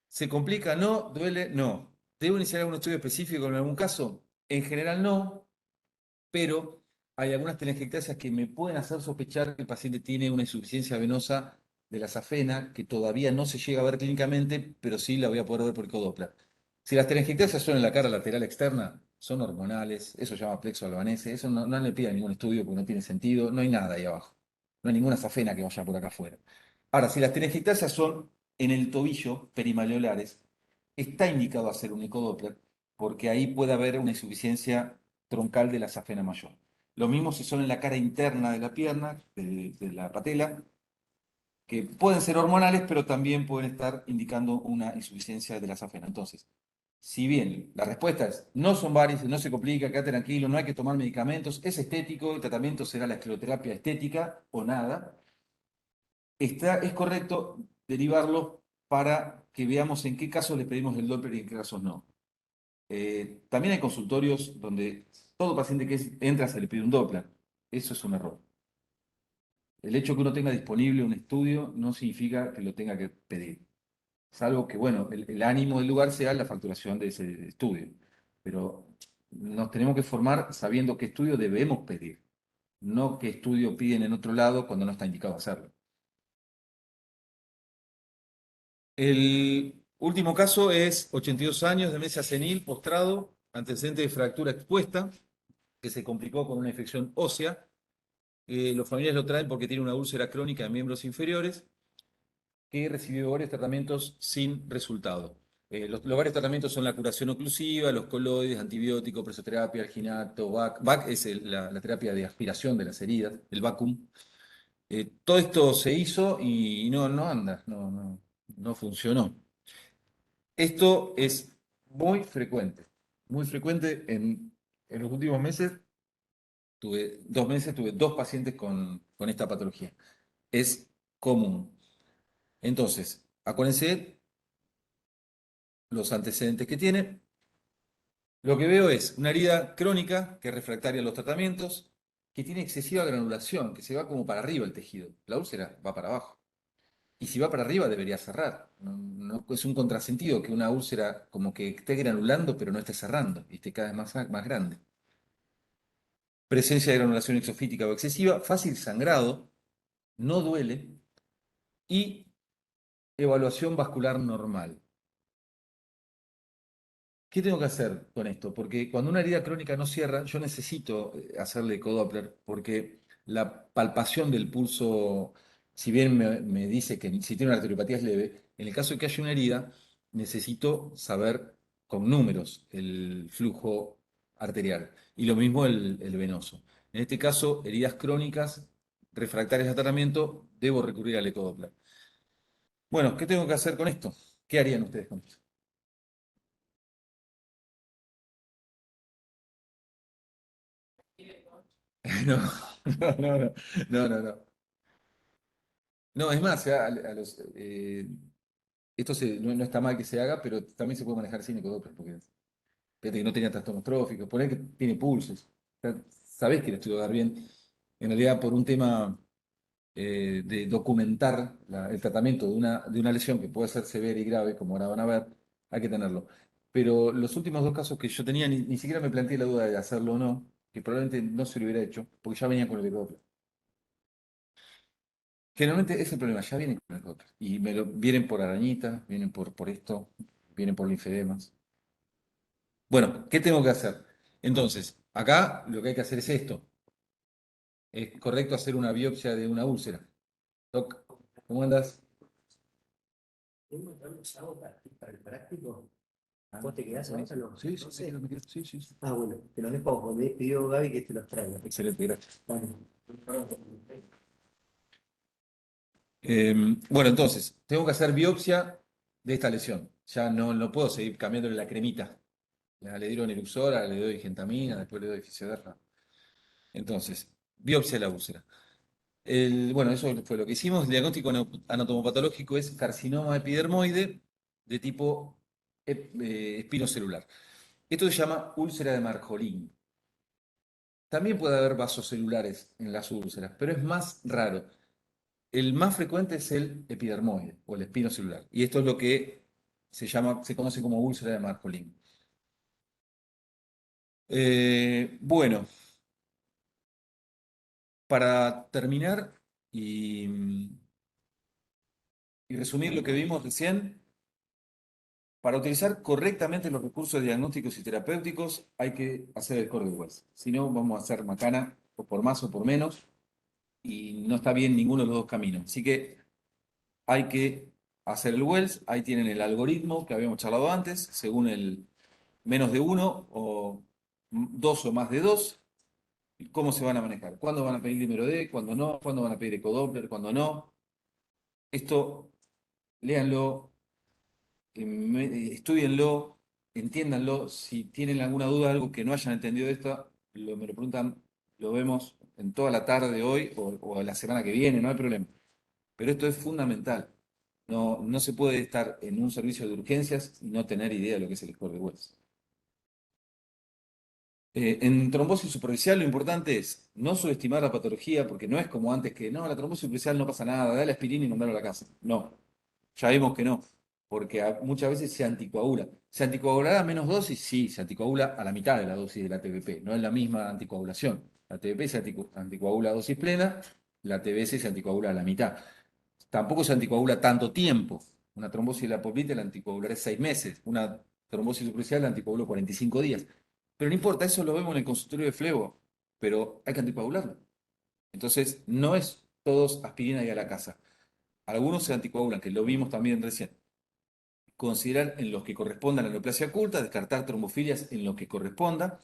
¿Se complica? No. ¿Duele? No. ¿Debo iniciar algún estudio específico en algún caso? En general no, pero hay algunas telangiectasias que me pueden hacer sospechar que el paciente tiene una insuficiencia venosa de la safena que todavía no se llega a ver clínicamente, pero sí la voy a poder ver por ecodoppler. Si las telangiectasias son en la cara lateral externa, son hormonales, eso se llama plexo albanese, eso no le pida ningún estudio porque no tiene sentido, no hay nada ahí abajo. No hay ninguna safena que vaya por acá afuera. Ahora, si las telangiectasias son en el tobillo, perimalleolares, está indicado hacer un ecodoppler porque ahí puede haber una insuficiencia troncal de la safena mayor. Lo mismo si son en la cara interna de la pierna, de la patela, que pueden ser hormonales, pero también pueden estar indicando una insuficiencia de la safena. Entonces, si bien la respuesta es no son varices, no se complica, quédate tranquilo, no hay que tomar medicamentos, es estético, el tratamiento será la escleroterapia estética o nada, es correcto derivarlo para que veamos en qué casos le pedimos el Doppler y en qué casos no. También hay consultorios donde todo paciente que entra se le pide un Doppler. Eso es un error. El hecho que uno tenga disponible un estudio no significa que lo tenga que pedir. Salvo que, bueno, el ánimo del lugar sea la facturación de ese estudio. Pero nos tenemos que formar sabiendo qué estudio debemos pedir, no qué estudio piden en otro lado cuando no está indicado hacerlo. El último caso es 82 años, demencia senil, postrado, antecedente de fractura expuesta, que se complicó con una infección ósea. Los familiares lo traen porque tiene una úlcera crónica de miembros inferiores que recibió varios tratamientos sin resultado. Los varios tratamientos son la curación oclusiva, los coloides, antibióticos, presoterapia, alginato, VAC. VAC es la terapia de aspiración de las heridas, el vacuum. Todo esto se hizo y no anda, no funcionó. Esto es muy frecuente en los últimos meses. Tuve 2 meses, tuve 2 pacientes con esta patología. Es común. Entonces, acuérdense los antecedentes que tiene. Lo que veo es una herida crónica que es refractaria a los tratamientos, que tiene excesiva granulación, que se va como para arriba el tejido. La úlcera va para abajo. Y si va para arriba debería cerrar. Es un contrasentido que una úlcera como que esté granulando pero no esté cerrando y esté cada vez más grande. Presencia de granulación exofítica o excesiva, fácil sangrado, no duele y evaluación vascular normal. ¿Qué tengo que hacer con esto? Porque cuando una herida crónica no cierra, yo necesito hacerle ecodoppler porque la palpación del pulso, si bien me dice que si tiene una arteriopatía es leve, en el caso de que haya una herida, necesito saber con números el flujo arterial y lo mismo el venoso. En este caso, heridas crónicas refractarias a tratamiento, debo recurrir al ecodoppler. Bueno, ¿qué tengo que hacer con esto? ¿Qué harían ustedes con esto? No. No, no, no, no, no, no. No, es más, esto no está mal que se haga, pero también se puede manejar sin ecodoppler, porque fíjate que no tenía trastornos tróficos, poner que tiene pulsos. O sea, sabés que le estuvo dar bien. En realidad, por un tema de documentar el tratamiento de una lesión que puede ser severa y grave, como ahora van a ver, hay que tenerlo. Pero los últimos dos casos que yo tenía, ni siquiera me planteé la duda de hacerlo o no, que probablemente no se lo hubiera hecho, porque ya venía con el ecodoppler. Generalmente es el problema, ya vienen con el ecodoppler. Y vienen por arañitas, vienen por esto, vienen por linfedemas. Bueno, ¿qué tengo que hacer? Entonces, acá lo que hay que hacer es esto. Es correcto hacer una biopsia de una úlcera. Doc, ¿cómo andas? Tengo tantos hago para el práctico. ¿Vos te quedás ahora los Sí, sí, doce? me quedo, sí, sí, sí. Ah, bueno, te los dejo. Me pidió Gaby que te los traiga. Excelente, gracias. Vale. Bueno, entonces, tengo que hacer biopsia de esta lesión. Ya no puedo seguir cambiándole la cremita. Le dieron Eluxora, le doy gentamina, después le doy Fisioderma. Entonces, biopsia de la úlcera. Bueno, eso fue lo que hicimos. El diagnóstico anatomopatológico es carcinoma epidermoide de tipo espinocelular. Esto se llama úlcera de Marjolín. También puede haber vasos celulares en las úlceras, pero es más raro. El más frecuente es el epidermoide o el espino celular. Y esto es lo que se conoce como úlcera de Marjolín. Bueno, para terminar y resumir lo que vimos recién, para utilizar correctamente los recursos diagnósticos y terapéuticos hay que hacer el core de Wells. Si no, vamos a hacer macana o por más o por menos y no está bien ninguno de los dos caminos. Así que hay que hacer el Wells. Ahí tienen el algoritmo que habíamos charlado antes, según el menos de uno o dos o más de dos. ¿Cómo se van a manejar? ¿Cuándo van a pedir número D? ¿Cuándo no? ¿Cuándo van a pedir ecodoppler? ¿Cuándo no? Esto, léanlo, estudienlo, entiéndanlo. Si tienen alguna duda, algo que no hayan entendido de esto, me lo preguntan, lo vemos en toda la tarde de hoy o la semana que viene, no hay problema. Pero esto es fundamental. No se puede estar en un servicio de urgencias y no tener idea de lo que es el score de Wells. En trombosis superficial lo importante es no subestimar la patología, porque no es como antes que no, la trombosis superficial no pasa nada, dale aspirina y mandarlo a la casa. No, ya vimos que no, porque muchas veces se anticoagula. ¿Se anticoagulará a menos dosis? Sí, se anticoagula a la mitad de la dosis de la TBP, no es la misma anticoagulación. La TBP se anticoagula a dosis plena, la TBS se anticoagula a la mitad. Tampoco se anticoagula tanto tiempo. Una trombosis de la poplite la anticoagularé 6 meses, una trombosis superficial la anticoagulo 45 días. Pero no importa, eso lo vemos en el consultorio de flebo, pero hay que anticoagularlo. Entonces, no es todos aspirina y a la casa. Algunos se anticoagulan, que lo vimos también recién. Considerar en los que correspondan a la neoplasia oculta, descartar trombofilias en lo que corresponda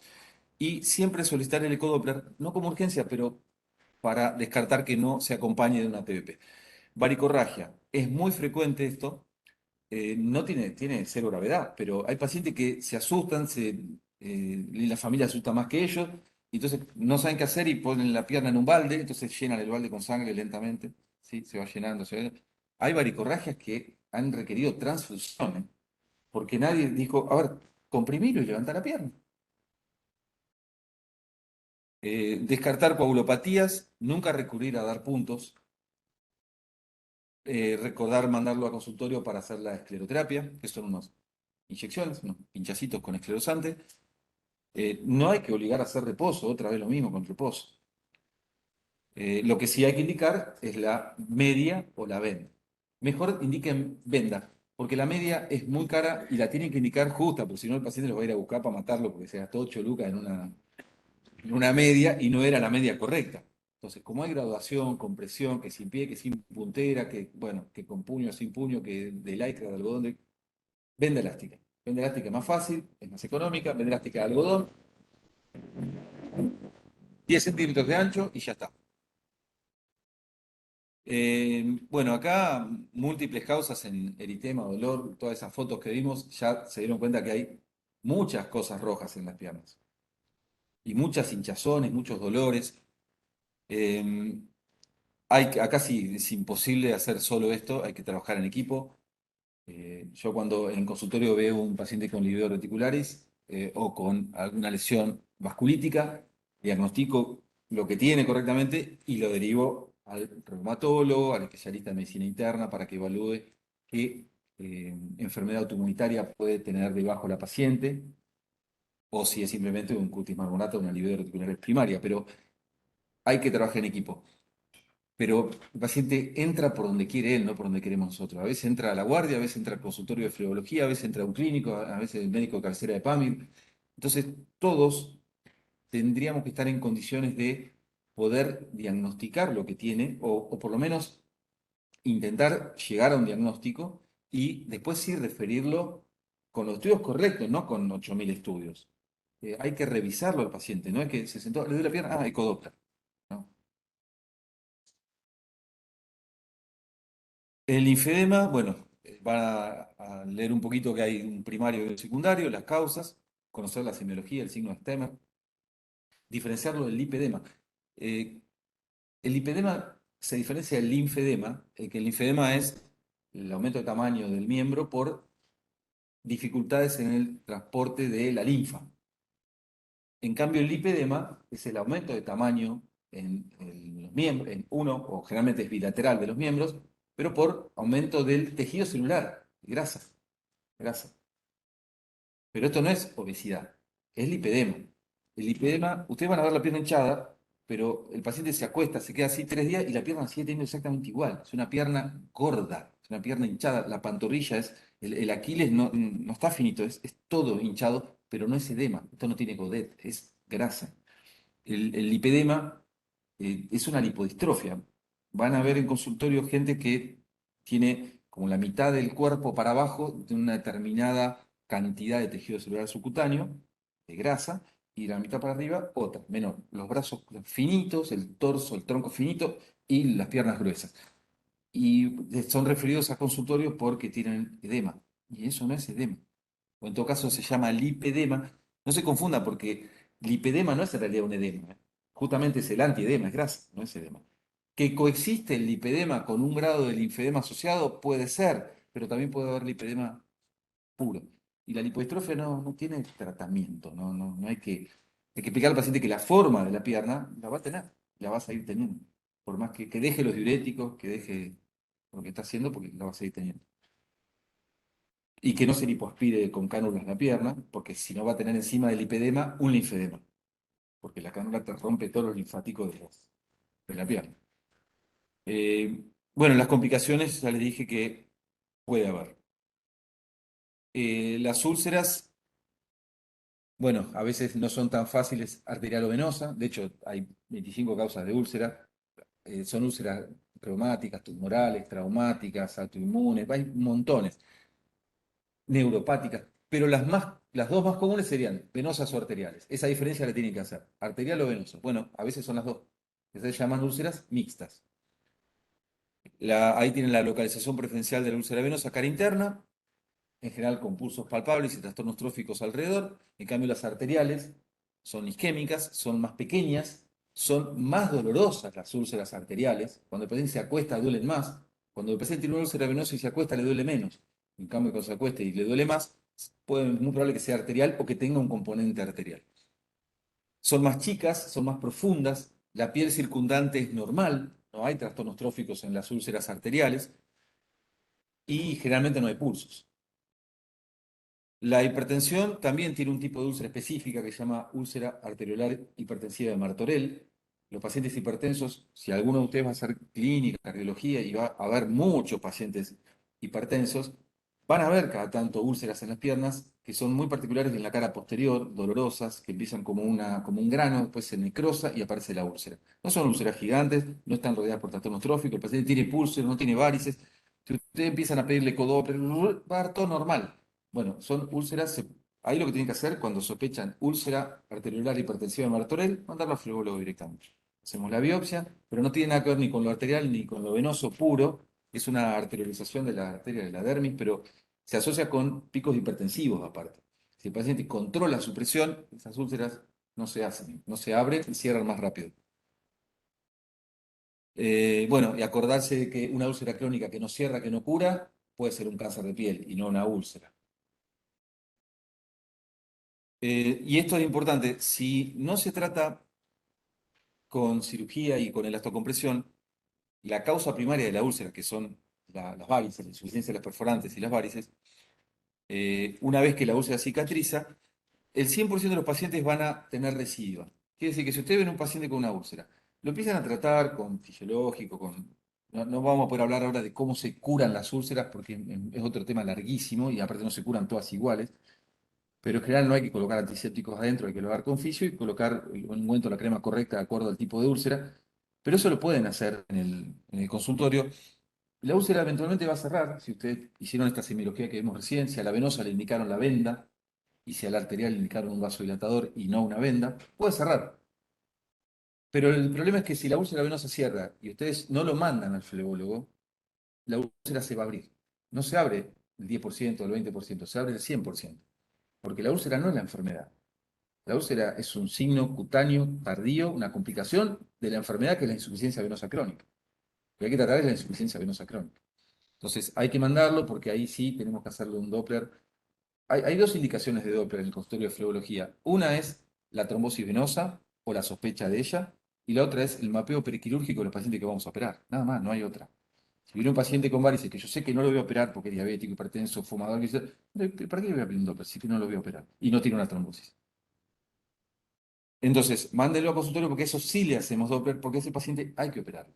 y siempre solicitar el ecodoppler, no como urgencia, pero para descartar que no se acompañe de una TBP. Varicorragia, es muy frecuente esto, no tiene cero gravedad, pero hay pacientes que se asustan, y la familia asusta más que ellos, y entonces no saben qué hacer y ponen la pierna en un balde, entonces llenan el balde con sangre lentamente, ¿sí? Se va llenando. Hay varicorragias que han requerido transfusiones, porque nadie dijo, a ver, comprimilo y levanta la pierna. Descartar coagulopatías, nunca recurrir a dar puntos, recordar mandarlo a consultorio para hacer la escleroterapia, que son unas inyecciones, unos pinchacitos con esclerosante. No hay que obligar a hacer reposo, otra vez lo mismo con reposo. Lo que sí hay que indicar es la media o la venda. Mejor indiquen venda, porque la media es muy cara y la tienen que indicar justa, porque si no el paciente lo va a ir a buscar para matarlo porque se gastó 8 lucas en una media y no era la media correcta. Entonces, como hay graduación, compresión, que sin pie, que sin puntera, que bueno, que con puño, sin puño, que de lycra, de algodón, venda elástica. Venda elástica es más fácil, es más económica, venda elástica de algodón, 10 centímetros de ancho y ya está. Bueno, acá múltiples causas en eritema, dolor, todas esas fotos que vimos, ya se dieron cuenta que hay muchas cosas rojas en las piernas y muchas hinchazones, muchos dolores. Eh, acá sí es imposible hacer solo esto, hay que trabajar en equipo. Yo cuando en consultorio veo un paciente con livedo reticularis o con alguna lesión vasculítica, diagnostico lo que tiene correctamente y lo derivo al reumatólogo, al especialista de medicina interna para que evalúe qué enfermedad autoinmunitaria puede tener debajo la paciente o si es simplemente un cutis marmonata o una livedo reticularis primaria, pero hay que trabajar en equipo. Pero el paciente entra por donde quiere él, no por donde queremos nosotros. A veces entra a la guardia, a veces entra al consultorio de flebología, a veces entra a un clínico, a veces el médico de cabecera de PAMIR. Entonces, todos tendríamos que estar en condiciones de poder diagnosticar lo que tiene, o por lo menos intentar llegar a un diagnóstico y después sí referirlo con los estudios correctos, no con 8.000 estudios. Hay que revisarlo al paciente, no es que se sentó, le duele la pierna, ah, ecodoppler. ¿No? El linfedema, bueno, van a leer un poquito que hay un primario y un secundario, las causas, conocer la semiología, el signo de Stemmer, diferenciarlo del lipedema. Eh, el lipedema se diferencia del linfedema, que el linfedema es el aumento de tamaño del miembro por dificultades en el transporte de la linfa. En cambio, el lipedema es el aumento de tamaño en los miembros, en uno, o generalmente es bilateral de los miembros, pero por aumento del tejido celular, grasa. Grasa. Pero esto no es obesidad, es lipedema. El lipedema, ustedes van a ver la pierna hinchada, pero el paciente se acuesta, se queda así 3 días y la pierna sigue teniendo exactamente igual. Es una pierna gorda, es una pierna hinchada. La pantorrilla es, el Aquiles no está finito, es todo hinchado, pero no es edema. Esto no tiene godet, es grasa. El lipedema es una lipodistrofia. Van a ver en consultorio gente que tiene como la mitad del cuerpo para abajo de una determinada cantidad de tejido celular subcutáneo, de grasa, y la mitad para arriba otra, menor. Los brazos finitos, el torso, el tronco finito y las piernas gruesas. Y son referidos a consultorios porque tienen edema. Y eso no es edema. O en todo caso se llama lipedema. No se confunda porque lipedema no es en realidad un edema. Justamente es el antiedema, es grasa, no es edema. Que coexiste el lipedema con un grado de linfedema asociado puede ser, pero también puede haber lipedema puro. Y la lipodistrofia no tiene tratamiento, no hay que explicar al paciente que la forma de la pierna la va a tener, la va a seguir teniendo. Por más que deje los diuréticos, que deje lo que está haciendo, porque la va a seguir teniendo. Y que no se lipoaspire con cánulas la pierna, porque si no va a tener encima del lipedema un linfedema, porque la cánula te rompe todos los linfáticos de la pierna. Bueno, las complicaciones ya les dije que puede haber. Las úlceras, bueno, a veces no son tan fáciles arterial o venosa, de hecho hay 25 causas de úlcera, son úlceras reumáticas, tumorales, traumáticas, autoinmunes, hay montones, neuropáticas, pero las dos más comunes serían venosas o arteriales. Esa diferencia la tienen que hacer, arterial o venoso. Bueno, a veces son las dos, que se llaman úlceras mixtas. Ahí tienen la localización preferencial de la úlcera venosa, cara interna, en general con pulsos palpables y trastornos tróficos alrededor. En cambio, las arteriales son isquémicas, son más pequeñas, son más dolorosas las úlceras arteriales. Cuando el paciente se acuesta, duelen más. Cuando el paciente tiene una úlcera venosa y se acuesta, le duele menos. En cambio, cuando se acuesta y le duele más, muy probable que sea arterial o que tenga un componente arterial. Son más chicas, son más profundas, la piel circundante es normal, no hay trastornos tróficos en las úlceras arteriales y generalmente no hay pulsos. La hipertensión también tiene un tipo de úlcera específica que se llama úlcera arteriolar hipertensiva de Martorell. Los pacientes hipertensos, si alguno de ustedes va a hacer clínica, cardiología y va a ver muchos pacientes hipertensos, van a ver cada tanto úlceras en las piernas que son muy particulares en la cara posterior, dolorosas, que empiezan como un grano, después se necrosa y aparece la úlcera. No son úlceras gigantes, no están rodeadas por trastornos tróficos, el paciente tiene pulsos, no tiene varices. Si ustedes empiezan a pedirle codoppler, va a dar todo normal. Bueno, son úlceras. Ahí lo que tienen que hacer cuando sospechan úlcera arteriolar hipertensiva de Martorell, mandarlo al flebólogo directamente. Hacemos la biopsia, pero no tiene nada que ver ni con lo arterial ni con lo venoso puro. Es una arterialización de la arteria de la dermis, pero se asocia con picos hipertensivos aparte. Si el paciente controla su presión, esas úlceras no se hacen, no se abren y cierran más rápido. Bueno, y acordarse de que una úlcera crónica que no cierra, que no cura, puede ser un cáncer de piel y no una úlcera. Y esto es importante, si no se trata con cirugía y con elastocompresión, la causa primaria de la úlcera, que son las varices, la insuficiencia de las perforantes y las varices, una vez que la úlcera cicatriza, el 100% de los pacientes van a tener residuos. Quiere decir que si ustedes ven un paciente con una úlcera, lo empiezan a tratar con fisiológico, no vamos a poder hablar ahora de cómo se curan las úlceras, porque es otro tema larguísimo y aparte no se curan todas iguales, pero en general no hay que colocar antisépticos adentro, hay que colocar con fisio y colocar el ungüento, la crema correcta de acuerdo al tipo de úlcera, pero eso lo pueden hacer en el consultorio. La úlcera eventualmente va a cerrar, si ustedes hicieron esta semiología que vimos recién, si a la venosa le indicaron la venda y si a la arterial le indicaron un vasodilatador y no una venda, puede cerrar. Pero el problema es que si la úlcera venosa cierra y ustedes no lo mandan al flebólogo, la úlcera se va a abrir. No se abre el 10%, el 20%, se abre el 100%. Porque la úlcera no es la enfermedad. La úlcera es un signo cutáneo tardío, una complicación de la enfermedad que es la insuficiencia venosa crónica. Lo que hay que tratar es la insuficiencia venosa crónica. Entonces hay que mandarlo porque ahí sí tenemos que hacerle un Doppler. Hay dos indicaciones de Doppler en el consultorio de flebología. Una es la trombosis venosa o la sospecha de ella, y la otra es el mapeo periquirúrgico de los pacientes que vamos a operar. Nada más, no hay otra. Si viene un paciente con varices que yo sé que no lo voy a operar porque es diabético, hipertenso, fumador, ¿para qué le voy a pedir un Doppler si que no lo voy a operar? Y no tiene una trombosis. Entonces, mándenlo a consultorio porque eso sí le hacemos Doppler, porque a ese paciente hay que operar.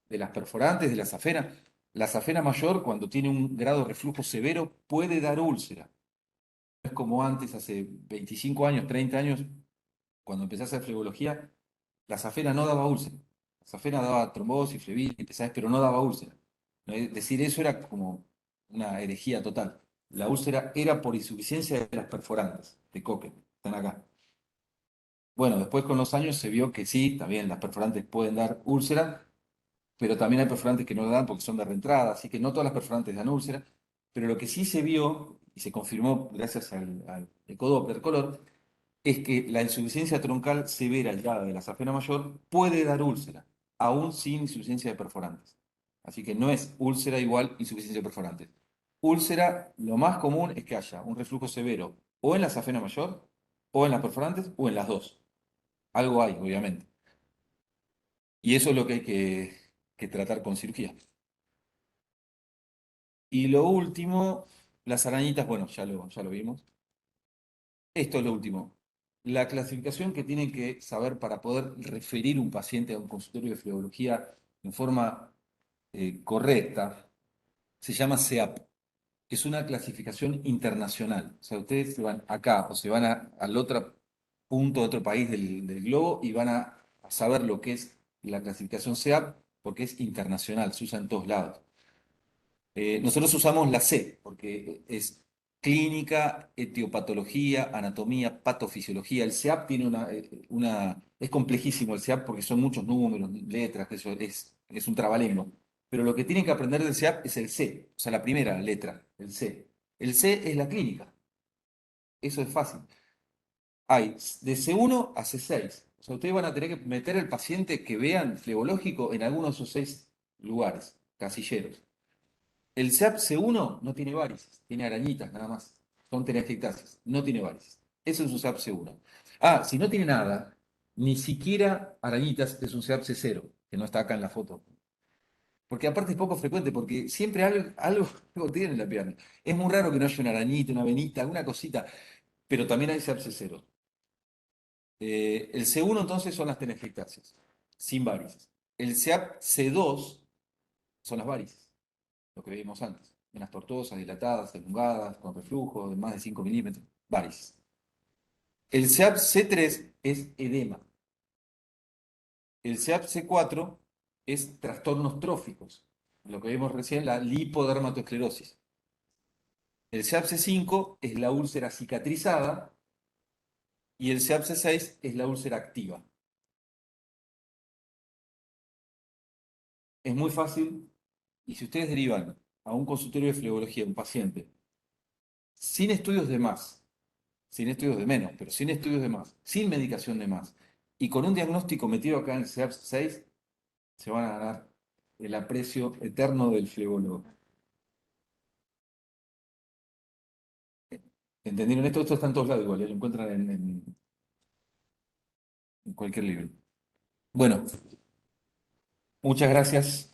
De las perforantes, de la safena. La safena mayor, cuando tiene un grado de reflujo severo, puede dar úlcera. No es como antes, hace 25 años, 30 años, cuando empecé a hacer flebología, la safena no daba úlcera. La safena daba trombosis, flebitis, pesadez, pero no daba úlcera. Decir eso era como una herejía total. La úlcera era por insuficiencia de las perforantes, de Coque, están acá. Bueno, después con los años se vio que sí, también las perforantes pueden dar úlcera, pero también hay perforantes que no lo dan porque son de reentrada, así que no todas las perforantes dan úlcera, pero lo que sí se vio, y se confirmó gracias al ecodoppler color, es que la insuficiencia troncal severa ya de la safena mayor puede dar úlcera, aún sin insuficiencia de perforantes. Así que no es úlcera igual insuficiencia de perforantes. Úlcera, lo más común es que haya un reflujo severo o en la safena mayor, o en las perforantes, o en las dos. Algo hay, obviamente. Y eso es lo que hay que tratar con cirugía. Y lo último, las arañitas, bueno, ya lo vimos. Esto es lo último. La clasificación que tienen que saber para poder referir un paciente a un consultorio de flebología en forma correcta se llama CEAP. Es una clasificación internacional. O sea, ustedes se van acá o se van al otro punto, otro país del globo y van a saber lo que es la clasificación CEAP porque es internacional, se usa en todos lados. Nosotros usamos la C, porque es clínica, etiopatología, anatomía, patofisiología. El SEAP tiene es complejísimo el SEAP porque son muchos números, letras, que eso es un trabalengua. Pero lo que tienen que aprender del SEAP es el C, o sea, la primera letra, el C. El C es la clínica, eso es fácil. Hay de C1 a C6. O sea, ustedes van a tener que meter al paciente que vean flebológico en alguno de esos 6 lugares, casilleros. El SEAP C1 no tiene varices, tiene arañitas nada más. Son telangiectasias, no tiene varices. Eso es un SEAP C1. Ah, si no tiene nada, ni siquiera arañitas, es un SEAP C0, que no está acá en la foto. Porque aparte es poco frecuente, porque siempre algo tiene en la pierna. Es muy raro que no haya una arañita, una venita, alguna cosita, pero también hay SEAP C0. El C1 entonces son las telangiectasias, sin varices. El SEAP C2 son las varices, lo que vimos antes. Venas tortuosas, dilatadas, elongadas, con reflujo de más de 5 milímetros, varices. El SEAP C3 es edema. El SEAP C4 es trastornos tróficos, lo que vimos recién, la lipodermatoesclerosis. El SEAP C5 es la úlcera cicatrizada y el SEAP C6 es la úlcera activa. Es muy fácil, y si ustedes derivan a un consultorio de flebología un paciente sin estudios de más, sin estudios de menos, pero sin estudios de más, sin medicación de más, y con un diagnóstico metido acá en el SEAP 6, se van a ganar el aprecio eterno del flebólogo. ¿Entendieron esto? Esto está en todos lados igual, lo encuentran en cualquier libro. Bueno, muchas gracias.